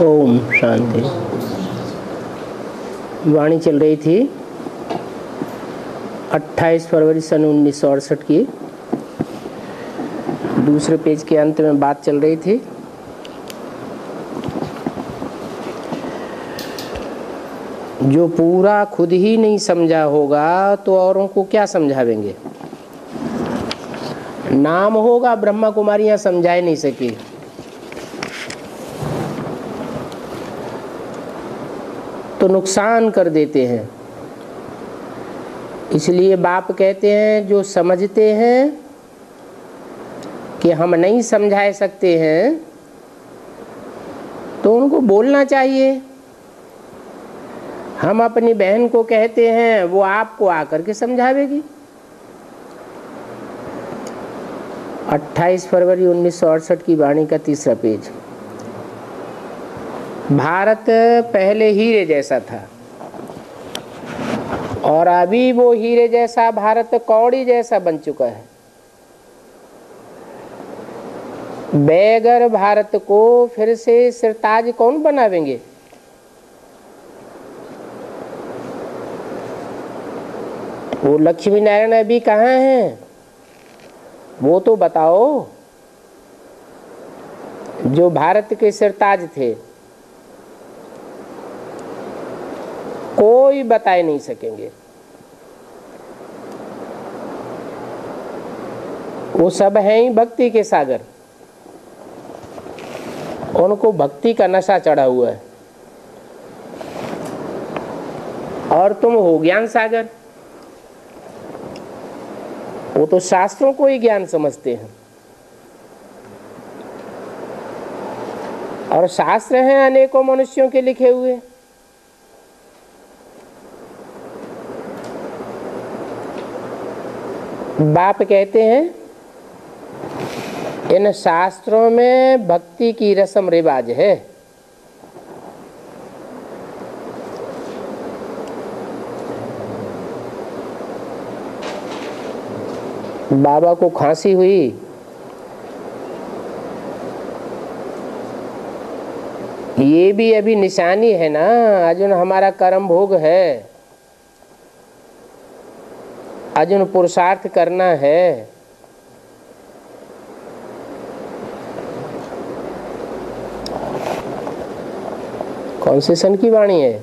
ओम शांति। वाणी चल रही थी 28 फरवरी सन 1968 की। दूसरे पेज के अंत में बात चल रही थी जो पूरा खुद ही नहीं समझा होगा तो औरों को क्या समझावेंगे। नाम होगा ब्रह्मा कुमारियां समझा नहीं सकी, तो नुकसान कर देते हैं। इसलिए बाप कहते हैं जो समझते हैं कि हम नहीं समझा सकते हैं तो उनको बोलना चाहिए। हम अपनी बहन को कहते हैं वो आपको आकर के समझावेगी। 28 फरवरी 1968 की वाणी का तीसरा पेज। भारत पहले हीरे जैसा था और अभी वो हीरे जैसा भारत कौड़ी जैसा बन चुका है। बेगर भारत को फिर से सिरताज कौन बनावेंगे? वो लक्ष्मी नारायण अभी कहाँ हैं? वो तो बताओ। जो भारत के सिरताज थे कोई बता नहीं सकेंगे। वो सब हैं ही भक्ति के सागर। उनको भक्ति का नशा चढ़ा हुआ है और तुम हो ज्ञान सागर। वो तो शास्त्रों को ही ज्ञान समझते हैं और शास्त्र हैं अनेकों मनुष्यों के लिखे हुए। बाप कहते हैं इन शास्त्रों में भक्ति की रस्म रिवाज है। बाबा को खांसी हुई, ये भी अभी निशानी है ना। अर्जुन हमारा कर्म भोग है, अर्जुन पुरुषार्थ करना है। कौन से सन की वाणी है?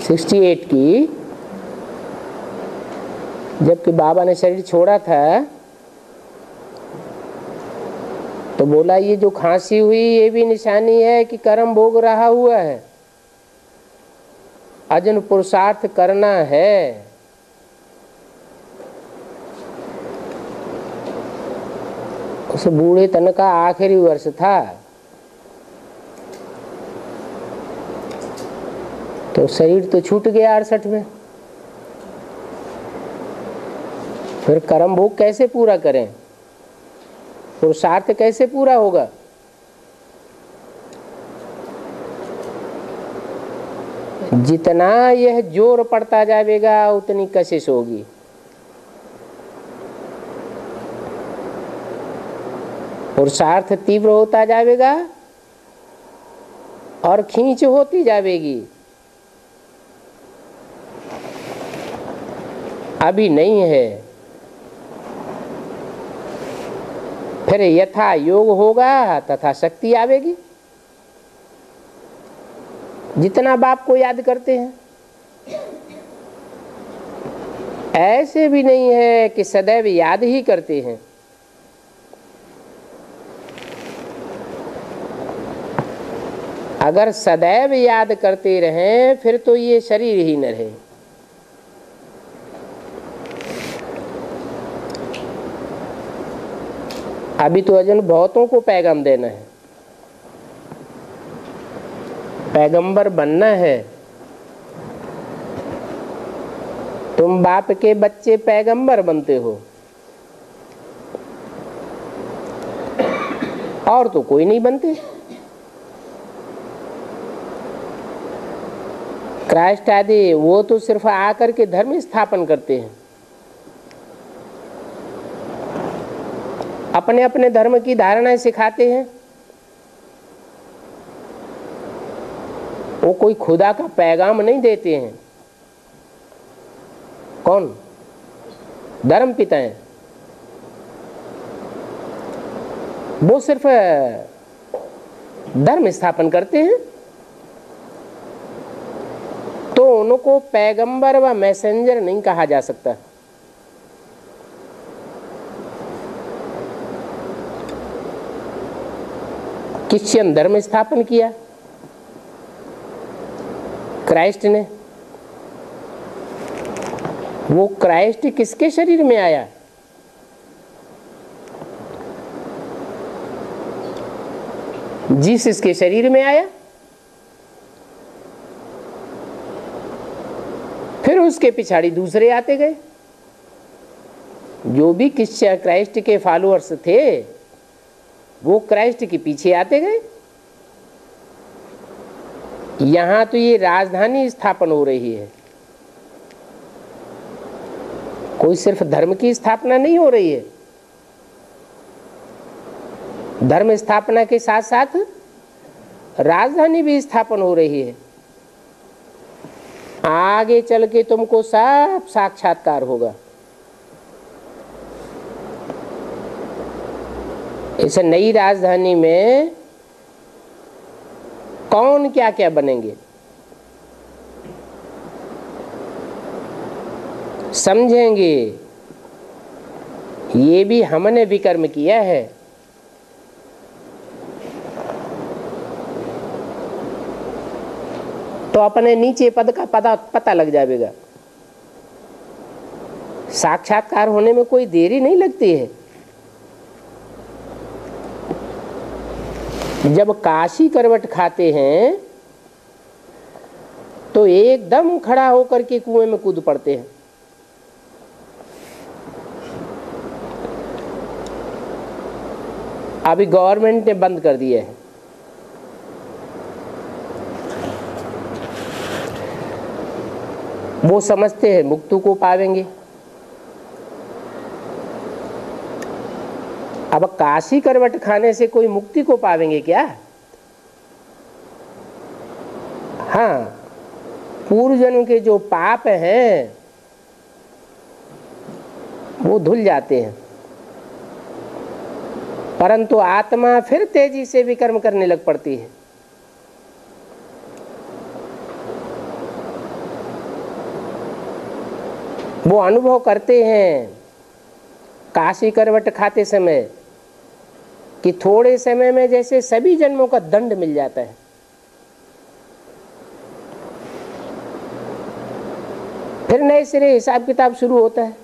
68 की। जबकि बाबा ने शरीर छोड़ा था तो बोला ये जो खांसी हुई ये भी निशानी है कि कर्म भोग रहा हुआ है, अर्जुन पुरुषार्थ करना है। उस बूढ़े तन का आखिरी वर्ष था तो शरीर तो छूट गया 68 में। फिर कर्म भोग कैसे पूरा करें? पुरुषार्थ कैसे पूरा होगा? जितना यह जोर पड़ता जाएगा उतनी कशिश होगी। पुरुषार्थ तीव्र होता जाएगा और खींच होती जाएगी। अभी नहीं है। फिर यथा योग होगा तथा शक्ति आवेगी। जितना बाप को याद करते हैं ऐसे भी नहीं है कि सदैव याद ही करते हैं। अगर सदैव याद करते रहें फिर तो ये शरीर ही न रहे। अभी तो अर्जुन बहुतों को पैगाम देना है, पैगंबर बनना है। तुम बाप के बच्चे पैगंबर बनते हो और तो कोई नहीं बनते। क्राइस्ट आदि वो तो सिर्फ आकर के धर्म स्थापन करते हैं। अपने अपने धर्म की धारणाएं सिखाते हैं। वो कोई खुदा का पैगाम नहीं देते हैं। कौन? धर्म पिता हैं। वो सिर्फ धर्म स्थापन करते हैं। तो उनको पैगंबर व मैसेंजर नहीं कहा जा सकता। क्रिश्चियन धर्म स्थापन किया क्राइस्ट ने। वो क्राइस्ट किसके शरीर में आया? जीसस के शरीर में आया। फिर उसके पिछाड़ी दूसरे आते गए। जो भी क्रिश्चियन क्राइस्ट के फॉलोअर्स थे वो क्राइस्ट के पीछे आते गए। यहां तो ये राजधानी स्थापन हो रही है। कोई सिर्फ धर्म की स्थापना नहीं हो रही है। धर्म स्थापना के साथ साथ राजधानी भी स्थापन हो रही है। आगे चल के तुमको सब साक्षात्कार होगा। इस नई राजधानी में कौन क्या क्या बनेंगे समझेंगे। ये भी हमने विकर्म किया है। तो अपने नीचे पद का पता लग जाएगा। साक्षात्कार होने में कोई देरी नहीं लगती है। जब काशी करवट खाते हैं तो एकदम खड़ा होकर के कुएं में कूद पड़ते हैं। अभी गवर्नमेंट ने बंद कर दिया है। वो समझते हैं मुक्ति को पावेंगे। अब काशी करवट खाने से कोई मुक्ति को पावेंगे क्या? हाँ, पूर्व जन्म के जो पाप हैं वो धुल जाते हैं, परंतु आत्मा फिर तेजी से विकर्म करने लग पड़ती है। वो अनुभव करते हैं काशी करवट खाते समय कि थोड़े समय में जैसे सभी जन्मों का दंड मिल जाता है। फिर नए सिरे हिसाब किताब शुरू होता है।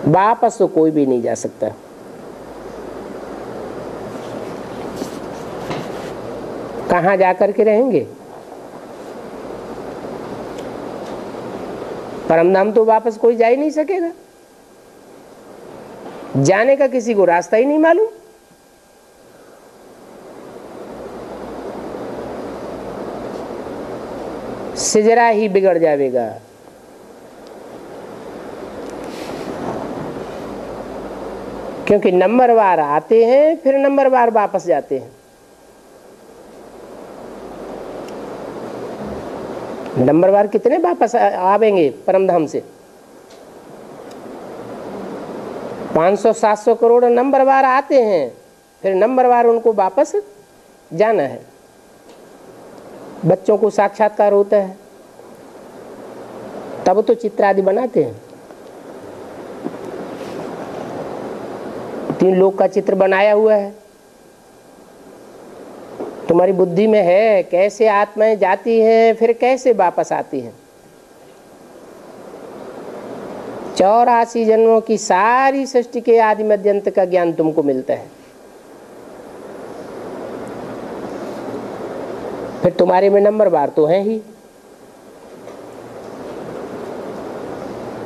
वापस तो कोई भी नहीं जा सकता। कहां जाकर के रहेंगे? परमधाम तो वापस कोई जा ही नहीं सकेगा। जाने का किसी को रास्ता ही नहीं मालूम। सिजरा ही बिगड़ जाएगा। क्योंकि नंबरवार आते हैं फिर नंबरवार वापस जाते हैं। नंबरवार कितने वापस आवेंगे परमधाम से? 500-700 करोड़ नंबरवार आते हैं, फिर नंबरवार उनको वापस जाना है। बच्चों को साक्षात्कार होता है तब तो चित्र आदि बनाते हैं। 3 लोक का चित्र बनाया हुआ है। तुम्हारी बुद्धि में है कैसे आत्माएं जाती हैं फिर कैसे वापस आती हैं। 84 जन्मों की सारी सृष्टि के आदि मध्यंत का ज्ञान तुमको मिलता है। फिर तुम्हारे में नंबरवार तो है ही।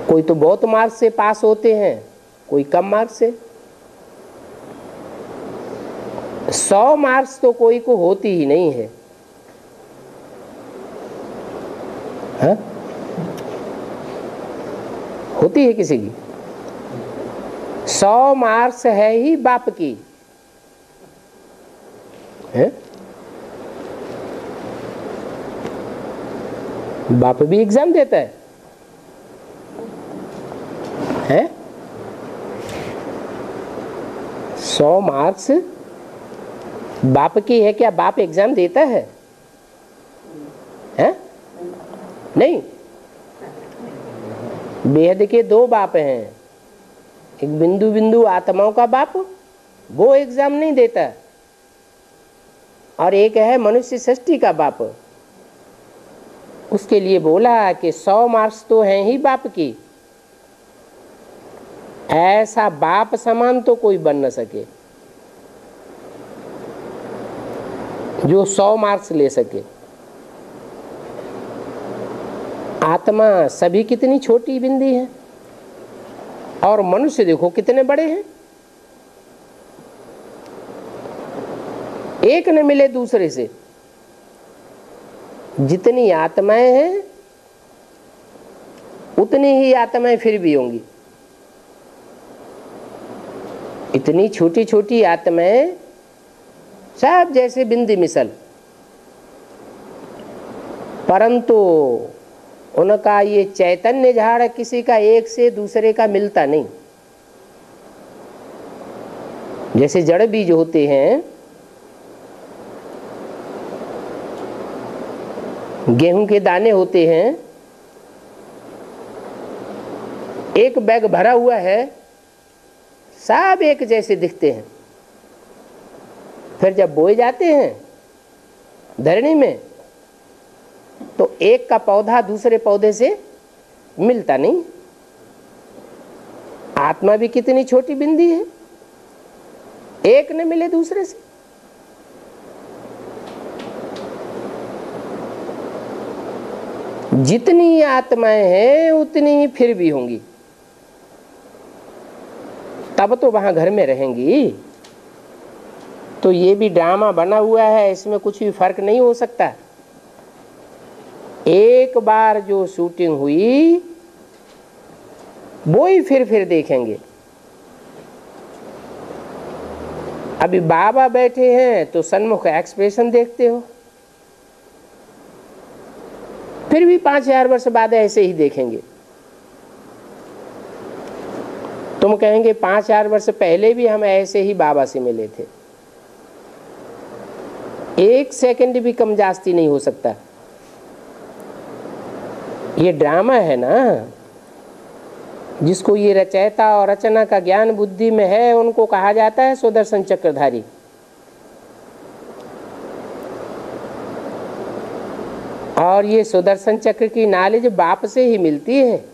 कोई तो बहुत मार्क्स से पास होते हैं, कोई कम मार्क्स से। 100 मार्क्स तो कोई को होती ही नहीं है। हाँ? होती है किसी की? 100 मार्क्स है ही बाप की है? बाप भी एग्जाम देता है? 100 मार्क्स बाप की है क्या? बाप एग्जाम देता है? नहीं। बेहद के 2 बाप हैं, एक बिंदु बिंदु आत्माओं का बाप, वो एग्जाम नहीं देता, और एक है मनुष्य सृष्टि का बाप। उसके लिए बोला कि 100 मार्क्स तो हैं ही बाप की, ऐसा बाप समान तो कोई बन न सके जो 100 मार्क्स ले सके। आत्मा सभी कितनी छोटी बिंदी है, और मनुष्य देखो कितने बड़े हैं। एक न मिले दूसरे से। जितनी आत्माएं हैं उतनी ही आत्माएं फिर भी होंगी। इतनी छोटी छोटी आत्माएं सब जैसे बिंदी मिसल, परंतु उनका ये चैतन्य झाड़ किसी का एक से दूसरे का मिलता नहीं। जैसे जड़ बीज होते हैं, गेहूं के दाने होते हैं, एक बैग भरा हुआ है, सब एक जैसे दिखते हैं। फिर जब बोए जाते हैं धरनी में, तो एक का पौधा दूसरे पौधे से मिलता नहीं। आत्मा भी कितनी छोटी बिंदी है, एक न मिले दूसरे से। जितनी आत्माएं हैं उतनी ही फिर भी होंगी, तब तो वहां घर में रहेंगी। तो ये भी ड्रामा बना हुआ है, इसमें कुछ भी फर्क नहीं हो सकता। एक बार जो शूटिंग हुई वो ही फिर देखेंगे। अभी बाबा बैठे हैं तो सन्मुख एक्सप्रेशन देखते हो, फिर भी 5000 वर्ष बाद ऐसे ही देखेंगे। तुम कहेंगे 5000 वर्ष पहले भी हम ऐसे ही बाबा से मिले थे। 1 सेकंड भी कम जास्ती नहीं हो सकता। ये ड्रामा है ना, जिसको ये रचयिता और रचना का ज्ञान बुद्धि में है, उनको कहा जाता है सुदर्शन चक्रधारी। और ये सुदर्शन चक्र की नॉलेज बाप से ही मिलती है।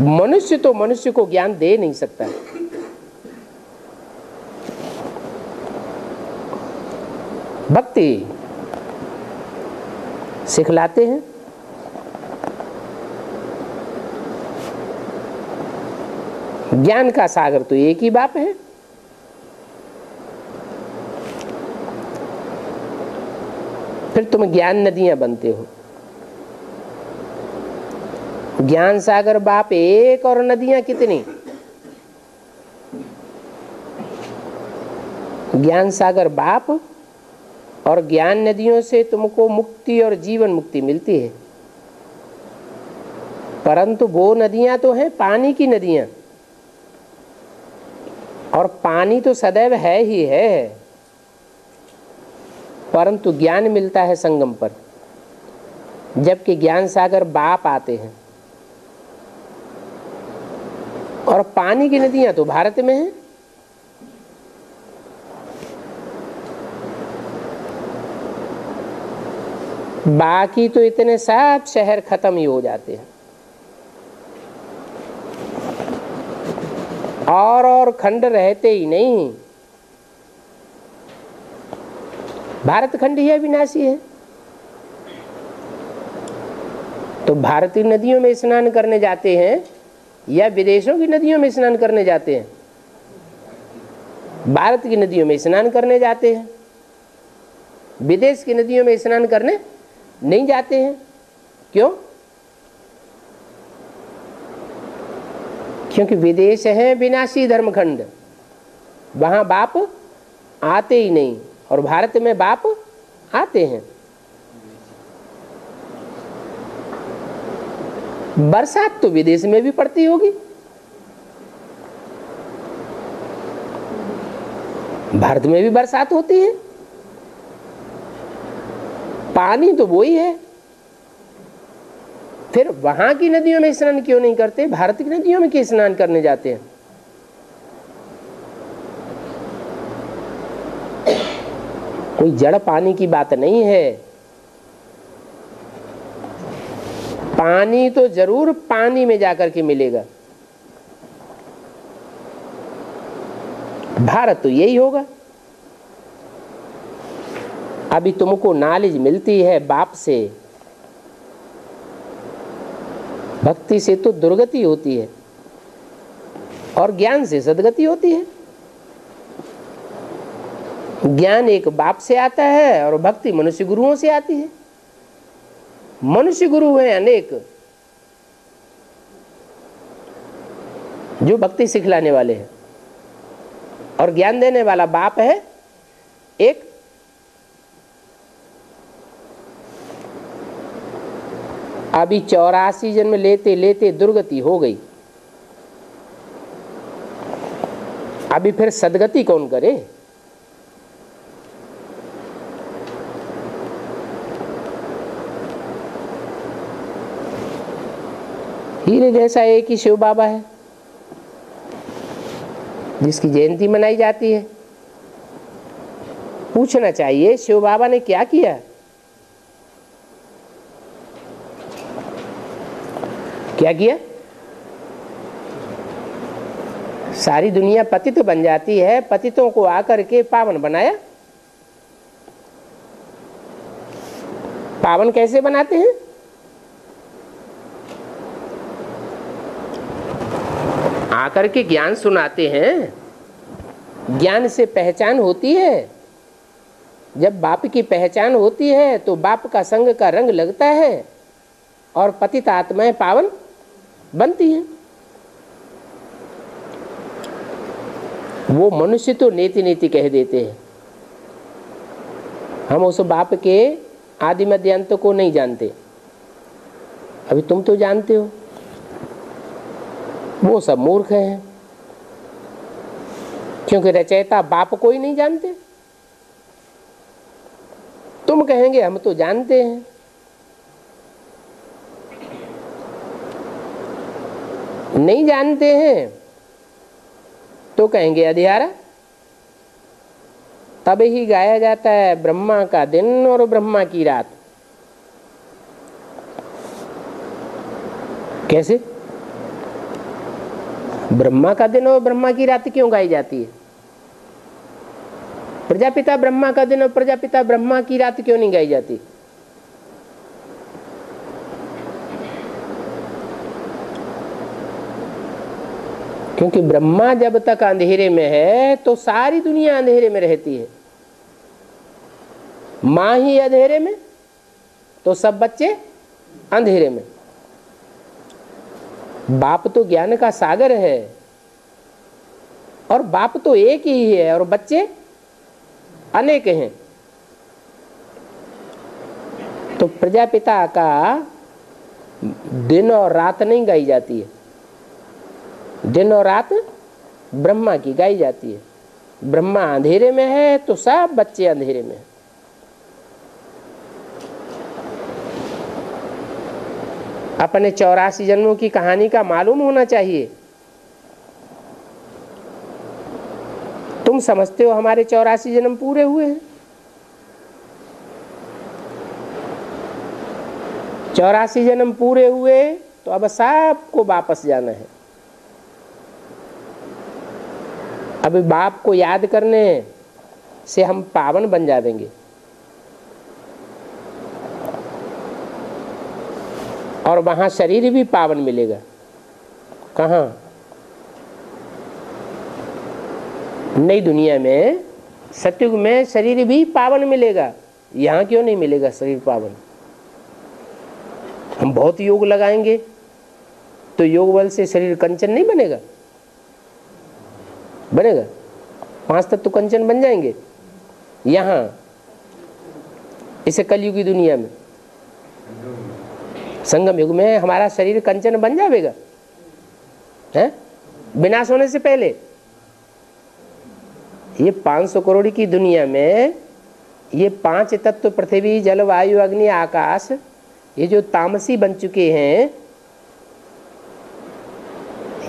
मनुष्य तो मनुष्य को ज्ञान दे नहीं सकता। भक्ति सिखलाते हैं। ज्ञान का सागर तो एक ही बाप है। फिर तुम ज्ञान नदियां बनते हो। ज्ञान सागर बाप एक और नदियां कितनी। ज्ञान सागर बाप और ज्ञान नदियों से तुमको मुक्ति और जीवन मुक्ति मिलती है। परंतु वो नदियां तो हैं पानी की नदियां, और पानी तो सदैव है ही है, परंतु ज्ञान मिलता है संगम पर, जबकि ज्ञान सागर बाप आते हैं। और पानी की नदियां तो भारत में हैं। बाकी तो इतने सब शहर खत्म ही हो जाते हैं, और खंड रहते ही नहीं। भारत खंड ही अविनाशी है। तो भारतीय नदियों में स्नान करने जाते हैं या विदेशों की नदियों में स्नान करने जाते हैं? भारत की नदियों में स्नान करने जाते हैं, विदेश की नदियों में स्नान करने नहीं जाते हैं। क्यों? क्योंकि विदेश है विनाशी धर्मखंड, वहां बाप आते ही नहीं, और भारत में बाप आते हैं। बरसात तो विदेश में भी पड़ती होगी, भारत में भी बरसात होती है, पानी तो वही है। फिर वहां की नदियों में स्नान क्यों नहीं करते, भारत की नदियों में क्यों स्नान करने जाते हैं? कोई जड़ पानी की बात नहीं है। पानी तो जरूर पानी में जाकर के मिलेगा। भारत तो यही होगा। अभी तुमको नॉलेज मिलती है बाप से, भक्ति से तो दुर्गति होती है और ज्ञान से सदगति होती है। ज्ञान एक बाप से आता है और भक्ति मनुष्य गुरुओं से आती है। मनुष्य गुरु हैं अनेक जो भक्ति सिखलाने वाले हैं, और ज्ञान देने वाला बाप है एक। अभी 84 जन्म लेते लेते दुर्गति हो गई, अभी फिर सदगति कौन करे? हीरे जैसा एक ही शिव बाबा है जिसकी जयंती मनाई जाती है। पूछना चाहिए शिव बाबा ने क्या किया? क्या किया? सारी दुनिया पतित बन जाती है, पतितों को आकर के पावन बनाया। पावन कैसे बनाते हैं? आकर के ज्ञान सुनाते हैं। ज्ञान से पहचान होती है। जब बाप की पहचान होती है तो बाप का संग का रंग लगता है और पतित आत्माएं पावन बनती हैं। वो मनुष्य तो नीति नीति कह देते हैं। हम उस बाप के आदि मध्य अंत को नहीं जानते। अभी तुम तो जानते हो, वो सब मूर्ख हैं, क्योंकि रचयिता बाप को ही नहीं जानते। तुम कहेंगे हम तो जानते हैं। नहीं जानते हैं तो कहेंगे अधियारा। तब ही गाया जाता है ब्रह्मा का दिन और ब्रह्मा की रात। कैसे? ब्रह्मा का दिन और ब्रह्मा की रात क्यों गाई जाती है? प्रजापिता ब्रह्मा का दिन और प्रजापिता ब्रह्मा की रात क्यों नहीं गाई जाती? क्योंकि ब्रह्मा जब तक अंधेरे में है तो सारी दुनिया अंधेरे में रहती है। माँ ही अंधेरे में तो सब बच्चे अंधेरे में। बाप तो ज्ञान का सागर है और बाप तो एक ही है और बच्चे अनेक हैं। तो प्रजापिता का दिन और रात नहीं गाई जाती है, दिन और रात ब्रह्मा की गाई जाती है। ब्रह्मा अंधेरे में है तो सब बच्चे अंधेरे में हैं। अपने 84 जन्मों की कहानी का मालूम होना चाहिए। तुम समझते हो हमारे 84 जन्म पूरे हुए हैं? 84 जन्म पूरे हुए तो अब सबको वापस जाना है। अभी बाप को याद करने से हम पावन बन जाएंगे और वहां शरीर भी पावन मिलेगा। कहाँ? नई दुनिया में, सतयुग में शरीर भी पावन मिलेगा। यहाँ क्यों नहीं मिलेगा शरीर पावन? हम बहुत योग लगाएंगे, तो योग बल से शरीर कंचन नहीं बनेगा? बनेगा। 5 तत्व कंचन बन जाएंगे यहाँ इसे कलयुगी दुनिया में। संगम युग में हमारा शरीर कंचन बन जाएगा है विनाश होने से पहले। ये 500 करोड़ की दुनिया में ये 5 तत्व पृथ्वी जल वायु अग्नि आकाश ये जो तामसी बन चुके हैं,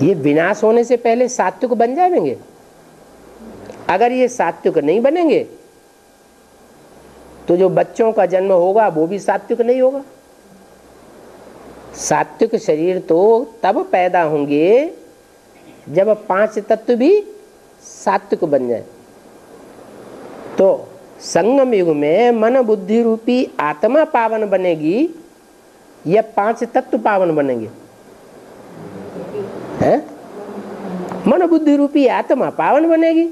ये विनाश होने से पहले सात्विक बन जाएंगे। अगर ये सात्विक नहीं बनेंगे तो जो बच्चों का जन्म होगा वो भी सात्विक नहीं होगा। सात्विक शरीर तो तब पैदा होंगे जब 5 तत्व भी सात्विक बन जाए। तो संगम युग में मन बुद्धि रूपी आत्मा पावन बनेगी या 5 तत्व पावन बनेंगे? हैं? मन बुद्धि रूपी आत्मा पावन बनेगी,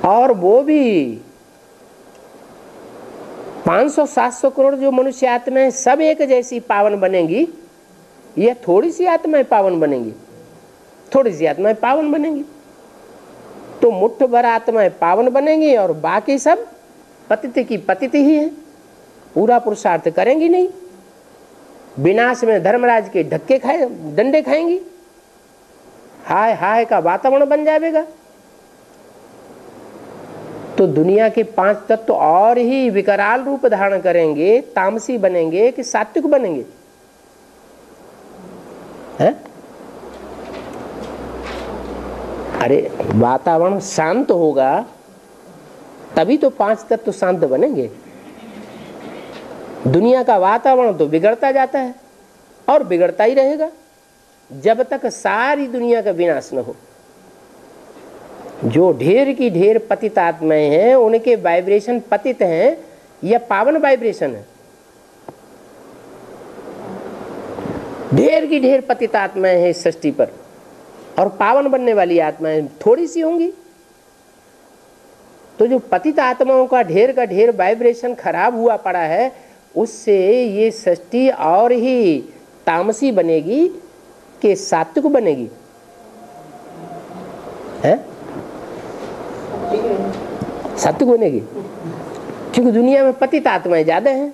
और वो भी 500-700 करोड़ जो मनुष्य आत्माएं सब एक जैसी पावन बनेंगी, या थोड़ी सी आत्माएं पावन बनेंगी? थोड़ी सी आत्माएं पावन बनेंगी। तो मुट्ठ भर आत्माएं पावन बनेंगी और बाकी सब पतित की पतित ही है, पूरा पुरुषार्थ करेंगी नहीं। विनाश में धर्मराज के धक्के खाए डंडे खाएंगी, हाय हाय का वातावरण बन जाएगा। तो दुनिया के 5 तत्व और ही विकराल रूप धारण करेंगे, तामसी बनेंगे कि सात्विक बनेंगे? हैं? अरे वातावरण शांत होगा तभी तो 5 तत्व शांत बनेंगे। दुनिया का वातावरण तो बिगड़ता जाता है और बिगड़ता ही रहेगा जब तक सारी दुनिया का विनाश न हो। जो ढेर की ढेर पतित आत्माएं हैं उनके वाइब्रेशन पतित हैं या पावन वाइब्रेशन है? ढेर की ढेर पतित आत्माएं हैं इस सृष्टि पर, और पावन बनने वाली आत्माएं थोड़ी सी होंगी। तो जो पतित आत्माओं का ढेर वाइब्रेशन खराब हुआ पड़ा है, उससे ये सृष्टि और ही तामसी बनेगी कि सात्विक बनेगी? है सात्विक बनेगी, क्योंकि दुनिया में पतित आत्माएं ज्यादा हैं,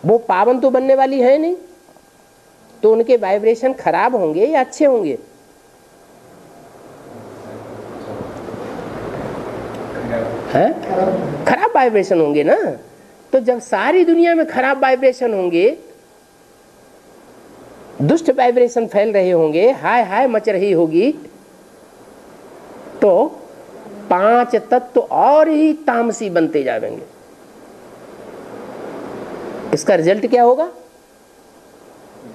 वो पावन तो बनने वाली है नहीं। तो उनके वाइब्रेशन खराब होंगे या अच्छे होंगे? हैं? खराब वाइब्रेशन होंगे ना। तो जब सारी दुनिया में खराब वाइब्रेशन होंगे, दुष्ट वाइब्रेशन फैल रहे होंगे, हाय हाय मच रही होगी, तो 5 तत्व और ही तामसी बनते जाएंगे। इसका रिजल्ट क्या होगा?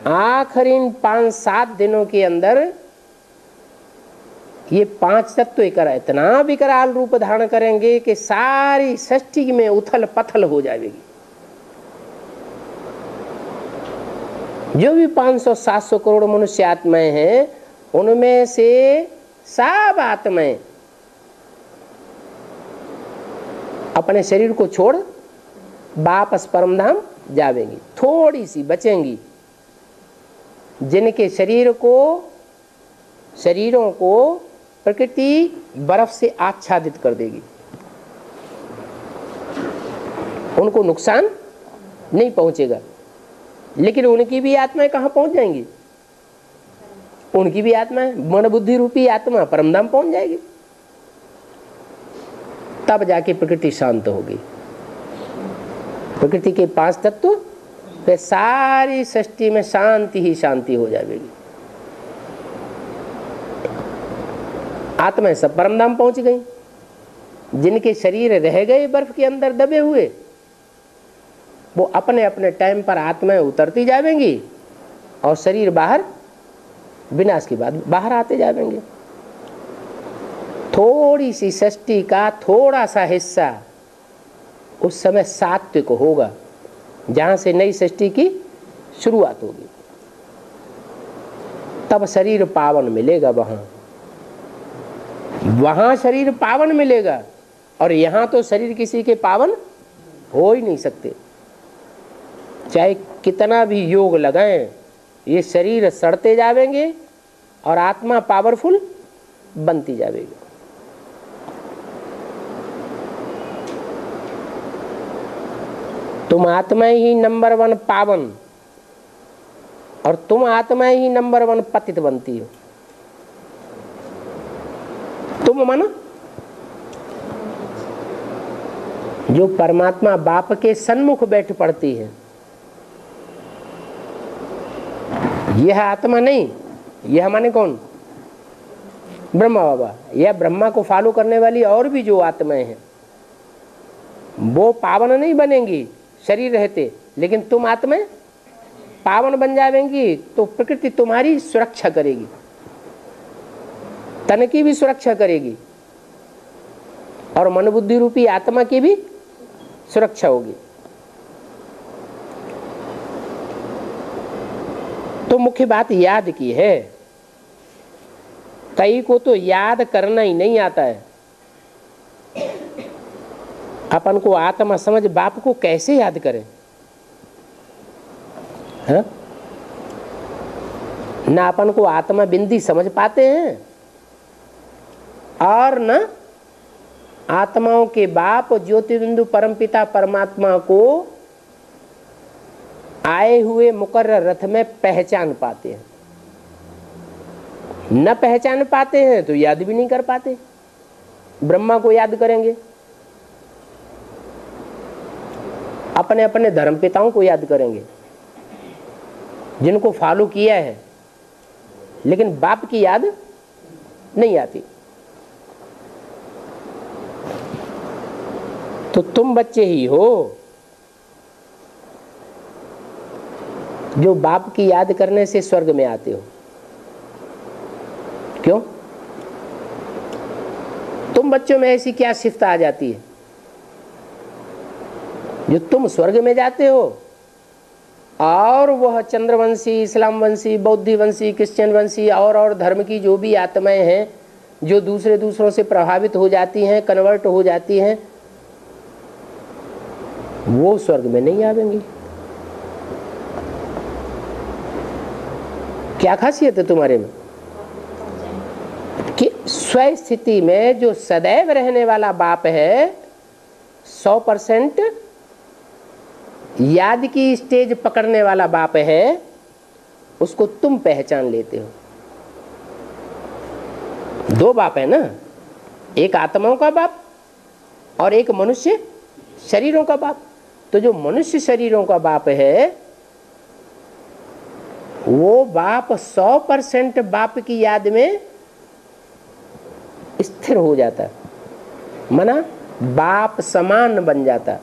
आखिरी 5-7 दिनों के अंदर ये 5 तत्व इतना विकराल रूप धारण करेंगे कि सारी सृष्टि में उथल पथल हो जाएगी। जो भी 500-700 करोड़ मनुष्य आत्माएं हैं, उनमें से सब आत्माएं अपने शरीर को छोड़ वापस परमधाम जावेंगी। थोड़ी सी बचेंगी जिनके शरीरों को प्रकृति बर्फ से आच्छादित कर देगी, उनको नुकसान नहीं पहुंचेगा। लेकिन उनकी भी आत्माएं कहां पहुंच जाएंगी? उनकी भी आत्माएं मन बुद्धि रूपी आत्मा परमधाम पहुंच जाएगी। तब जाके प्रकृति शांत होगी। प्रकृति के 5 तत्व पे सारी सृष्टि में शांति ही शांति हो जाएगी। आत्माएं सब परमधाम पहुंच गई। जिनके शरीर रह गए बर्फ के अंदर दबे हुए, वो अपने अपने टाइम पर आत्माएं उतरती जाएंगी और शरीर बाहर विनाश के बाद बाहर आते जाएंगे। थोड़ी सी सृष्टि का थोड़ा सा हिस्सा उस समय सात्विक होगा, जहां से नई सृष्टि की शुरुआत होगी। तब शरीर पावन मिलेगा, वहां शरीर पावन मिलेगा। और यहां तो शरीर किसी के पावन हो ही नहीं सकते, चाहे कितना भी योग लगाएं, ये शरीर सड़ते जावेंगे और आत्मा पावरफुल बनती जाएगी। तुम आत्मा ही नंबर 1 पावन और तुम आत्मा ही नंबर 1 पतित बनती हो। तुम मानो जो परमात्मा बाप के सन्मुख बैठ पड़ती है, यह आत्मा नहीं, यह माने कौन? ब्रह्मा बाबा। यह ब्रह्मा को फॉलो करने वाली और भी जो आत्माएं हैं वो पावन नहीं बनेंगी शरीर रहते, लेकिन तुम आत्माएं पावन बन जाएंगी तो प्रकृति तुम्हारी सुरक्षा करेगी, तन की भी सुरक्षा करेगी और मन बुद्धि रूपी आत्मा की भी सुरक्षा होगी। तो मुख्य बात याद की है। कई को तो याद करना ही नहीं आता है। अपन को आत्मा समझ बाप को कैसे याद करें? है? ना अपन को आत्मा बिंदी समझ पाते हैं और न आत्माओं के बाप ज्योति बिंदु परमपिता परमात्मा को आए हुए मुकर्रर रथ में पहचान पाते हैं। न पहचान पाते हैं तो याद भी नहीं कर पाते। ब्रह्मा को याद करेंगे, अपने अपने धर्मपिताओं को याद करेंगे जिनको फॉलो किया है, लेकिन बाप की याद नहीं आती। तो तुम बच्चे ही हो जो बाप की याद करने से स्वर्ग में आते हो। क्यों? तुम बच्चों में ऐसी क्या सिफ्त आ जाती है जो तुम स्वर्ग में जाते हो और वह चंद्रवंशी, इस्लाम वंशी, बौद्ध वंशी, क्रिश्चियन वंशी और धर्म की जो भी आत्माएं हैं जो दूसरों से प्रभावित हो जाती हैं, कन्वर्ट हो जाती हैं, वो स्वर्ग में नहीं आवेंगी। क्या खासियत है तुम्हारे में कि स्व स्थिति में जो सदैव रहने वाला बाप है, 100% याद की स्टेज पकड़ने वाला बाप है, उसको तुम पहचान लेते हो। दो बाप है ना, एक आत्माओं का बाप और एक मनुष्य शरीरों का बाप। तो जो मनुष्य शरीरों का बाप है वो बाप 100% बाप की याद में स्थिर हो जाता, मना बाप समान बन जाता।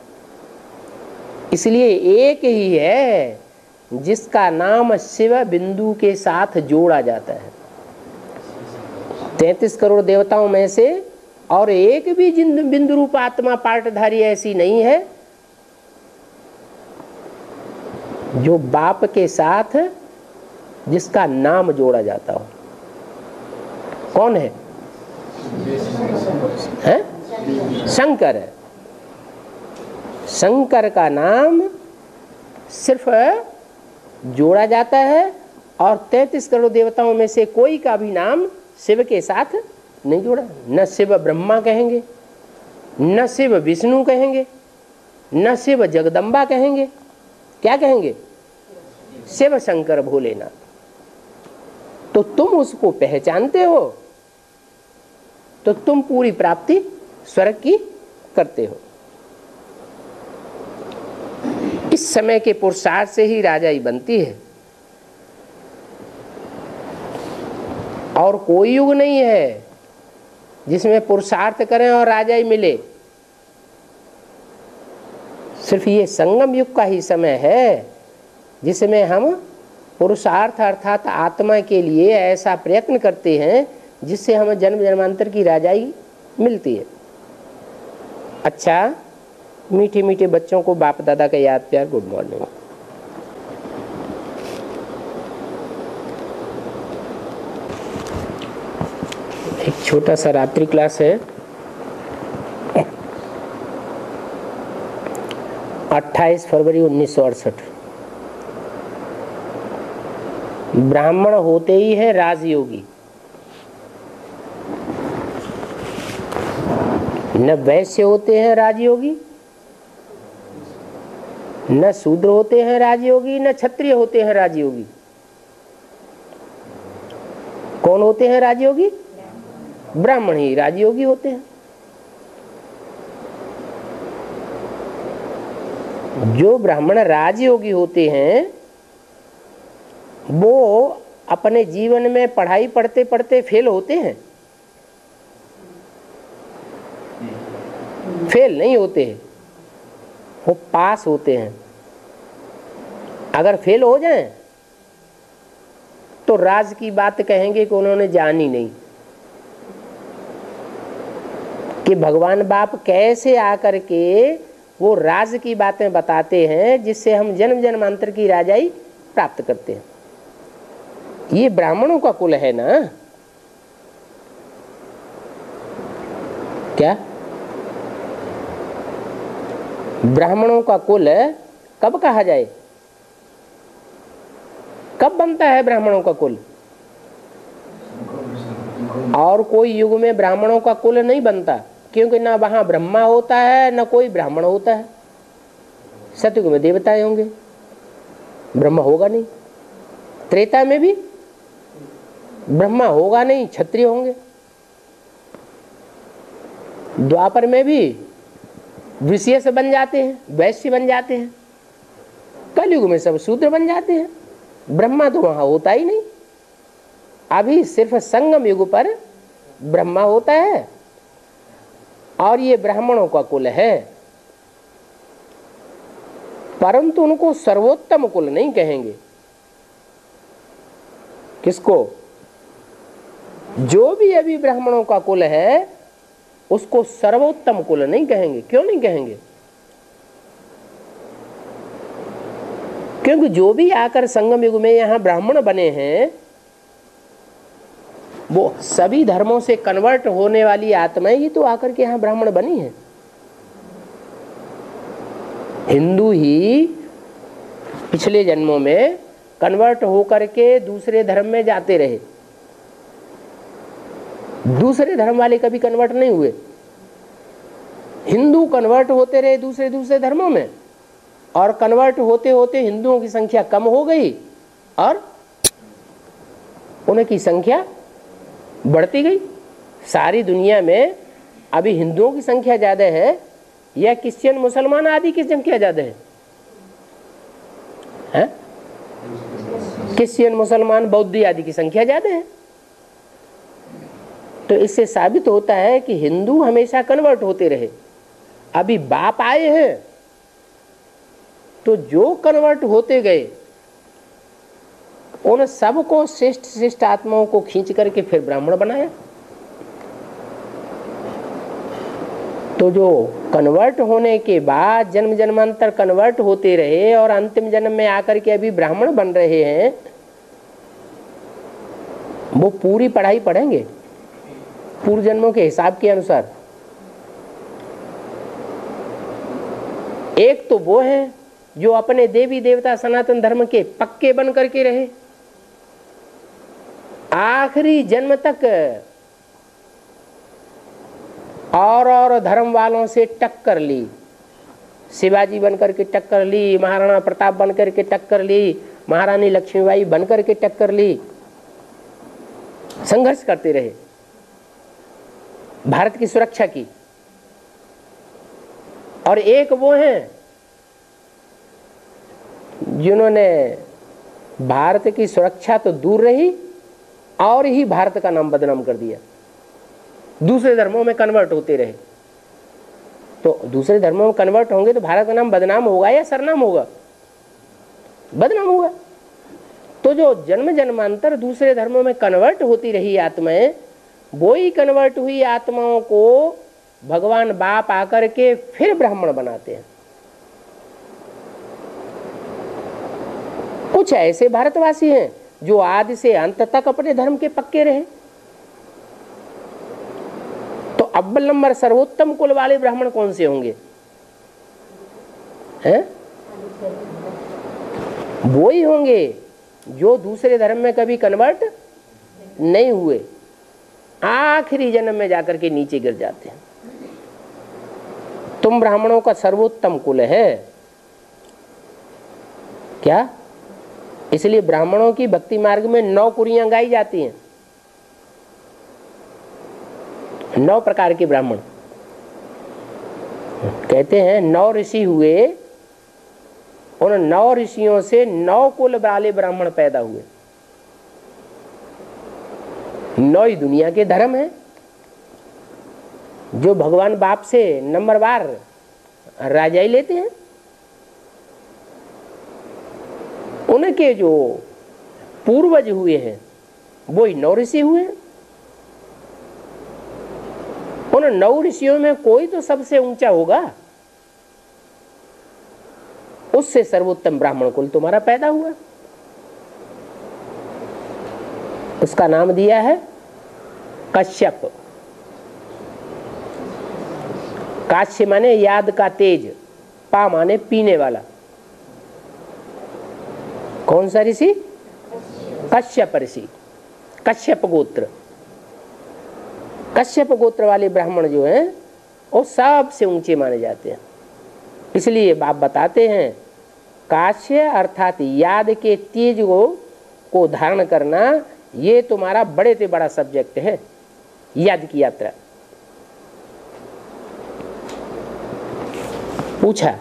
इसलिए एक ही है जिसका नाम शिव बिंदु के साथ जोड़ा जाता है। 33 करोड़ देवताओं में से और एक भी बिंदु रूप आत्मा पार्टधारी ऐसी नहीं है जो बाप के साथ जिसका नाम जोड़ा जाता हो। कौन है? शंकर है। शंकर का नाम सिर्फ जोड़ा जाता है और 33 करोड़ देवताओं में से कोई का भी नाम शिव के साथ नहीं जोड़ा। न शिव ब्रह्मा कहेंगे, न शिव विष्णु कहेंगे, न शिव जगदम्बा कहेंगे। क्या कहेंगे? शिव शंकर भोलेनाथ। तो तुम उसको पहचानते हो तो तुम पूरी प्राप्ति स्वर्ग की करते हो। इस समय के पुरुषार्थ से ही राजाई बनती है और कोई युग नहीं है जिसमें पुरुषार्थ करें और राजाई मिले। सिर्फ ये संगम युग का ही समय है जिसमें हम पुरुषार्थ अर्थात आत्मा के लिए ऐसा प्रयत्न करते हैं जिससे हमें जन्म जन्मांतर की राजाई मिलती है। अच्छा, मीठे मीठे बच्चों को बाप दादा का याद प्यार गुड मॉर्निंग। एक छोटा सा रात्रि क्लास है। 28 फरवरी 1968 ब्राह्मण होते ही है राजयोगी, न वैश्य होते हैं राजयोगी, न शूद्र होते हैं राजयोगी, न क्षत्रिय होते हैं राजयोगी। कौन होते हैं राजयोगी? ब्राह्मण ही राजयोगी होते हैं। जो ब्राह्मण राजयोगी होते हैं वो अपने जीवन में पढ़ाई पढ़ते पढ़ते फेल होते हैं? फेल नहीं होते हैं, वो पास होते हैं। अगर फेल हो जाएं तो राज की बात कहेंगे कि उन्होंने जानी नहीं कि भगवान बाप कैसे आकर के वो राज की बातें बताते हैं जिससे हम जन्म जन्मांतर की राजाई प्राप्त करते हैं। ये ब्राह्मणों का कुल है ना? क्या ब्राह्मणों का कुल कब कहा जाए? कब बनता है ब्राह्मणों का कुल? और कोई युग में ब्राह्मणों का कुल नहीं बनता, क्योंकि ना वहां ब्रह्मा होता है ना कोई ब्राह्मण होता है। सतयुग में देवताएं होंगे, ब्रह्मा होगा नहीं। त्रेता में भी ब्रह्मा होगा नहीं, क्षत्रिय होंगे। द्वापर में भी विशेष बन जाते हैं, वैश्य बन जाते हैं। कलयुग में सब शूद्र बन जाते हैं। ब्रह्मा तो वहां होता ही नहीं। अभी सिर्फ संगम युग पर ब्रह्मा होता है और ये ब्राह्मणों का कुल है, परंतु उनको सर्वोत्तम कुल नहीं कहेंगे। किसको? जो भी अभी ब्राह्मणों का कुल है उसको सर्वोत्तम कुल नहीं कहेंगे। क्यों नहीं कहेंगे? क्योंकि जो भी आकर संगम युग में यहां ब्राह्मण बने हैं वो सभी धर्मों से कन्वर्ट होने वाली आत्माएं ही तो आकर के यहां ब्राह्मण बनी है। हिंदू ही पिछले जन्मों में कन्वर्ट होकर के दूसरे धर्म में जाते रहे, दूसरे धर्म वाले कभी कन्वर्ट नहीं हुए। हिंदू कन्वर्ट होते रहे दूसरे दूसरे धर्मों में, और कन्वर्ट होते होते हिंदुओं की संख्या कम हो गई और उनकी संख्या बढ़ती गई। सारी दुनिया में अभी हिंदुओं की संख्या ज्यादा है या क्रिश्चियन मुसलमान आदि की संख्या ज्यादा है? क्रिश्चियन मुसलमान बौद्ध आदि की संख्या ज्यादा है। तो इससे साबित होता है कि हिंदू हमेशा कन्वर्ट होते रहे। अभी बाप आए हैं तो जो कन्वर्ट होते गए उन सबको श्रेष्ठ श्रेष्ठ आत्माओं को खींच करके फिर ब्राह्मण बनाया। तो जो कन्वर्ट होने के बाद जन्म जन्मांतर कन्वर्ट होते रहे और अंतिम जन्म में आकर के अभी ब्राह्मण बन रहे हैं, वो पूरी पढ़ाई पढ़ेंगे पूर्व जन्मों के हिसाब के अनुसार। एक तो वो है जो अपने देवी देवता सनातन धर्म के पक्के बन करके रहे, आखिरी जन्म तक और धर्म वालों से टक्कर ली। शिवाजी बनकर के टक्कर ली, महाराणा प्रताप बनकर के टक्कर ली, महारानी लक्ष्मीबाई बनकर के टक्कर ली, संघर्ष करते रहे भारत की सुरक्षा की। और एक वो हैं जिन्होंने भारत की सुरक्षा तो दूर रही और ही भारत का नाम बदनाम कर दिया। दूसरे धर्मों में कन्वर्ट होते रहे। तो दूसरे धर्मों में कन्वर्ट होंगे तो भारत का नाम बदनाम होगा या सरनाम होगा? बदनाम होगा। तो जो जन्म जन्मांतर दूसरे धर्मों में कन्वर्ट होती रही आत्माएं, वो ही कन्वर्ट हुई आत्माओं को भगवान बाप आकर के फिर ब्राह्मण बनाते हैं। कुछ ऐसे भारतवासी हैं जो आदि से अंत तक अपने धर्म के पक्के रहे। तो अव्वल नंबर सर्वोत्तम कुल वाले ब्राह्मण कौन से होंगे? हैं? वो ही होंगे जो दूसरे धर्म में कभी कन्वर्ट नहीं हुए, आखिरी जन्म में जाकर के नीचे गिर जाते हैं। तुम ब्राह्मणों का सर्वोत्तम कुल है क्या? इसलिए ब्राह्मणों की भक्ति मार्ग में 9 कुरियां गाई जाती हैं। 9 प्रकार के ब्राह्मण कहते हैं। 9 ऋषि हुए, उन 9 ऋषियों से 9 कुल वाले ब्राह्मण पैदा हुए। 9 ही दुनिया के धर्म हैं जो भगवान बाप से नंबरवार राजाई लेते हैं। उनके जो पूर्वज हुए हैं वो ही 9 ऋषि हुए हैं। उन 9 ऋषियों में कोई तो सबसे ऊंचा होगा, उससे सर्वोत्तम ब्राह्मण कुल तुम्हारा पैदा हुआ। उसका नाम दिया है कश्यप। काश्य माने याद का तेज, पा माने पीने वाला। कौन सा ऋषि? कश्यप ऋषि, कश्यप गोत्र। कश्यप गोत्र वाले ब्राह्मण जो हैं वो सबसे ऊंचे माने जाते हैं। इसलिए बाप बताते हैं काश्य अर्थात याद के तेज को धारण करना, ये तुम्हारा बड़े से बड़ा सब्जेक्ट है, याद की यात्रा। पूछा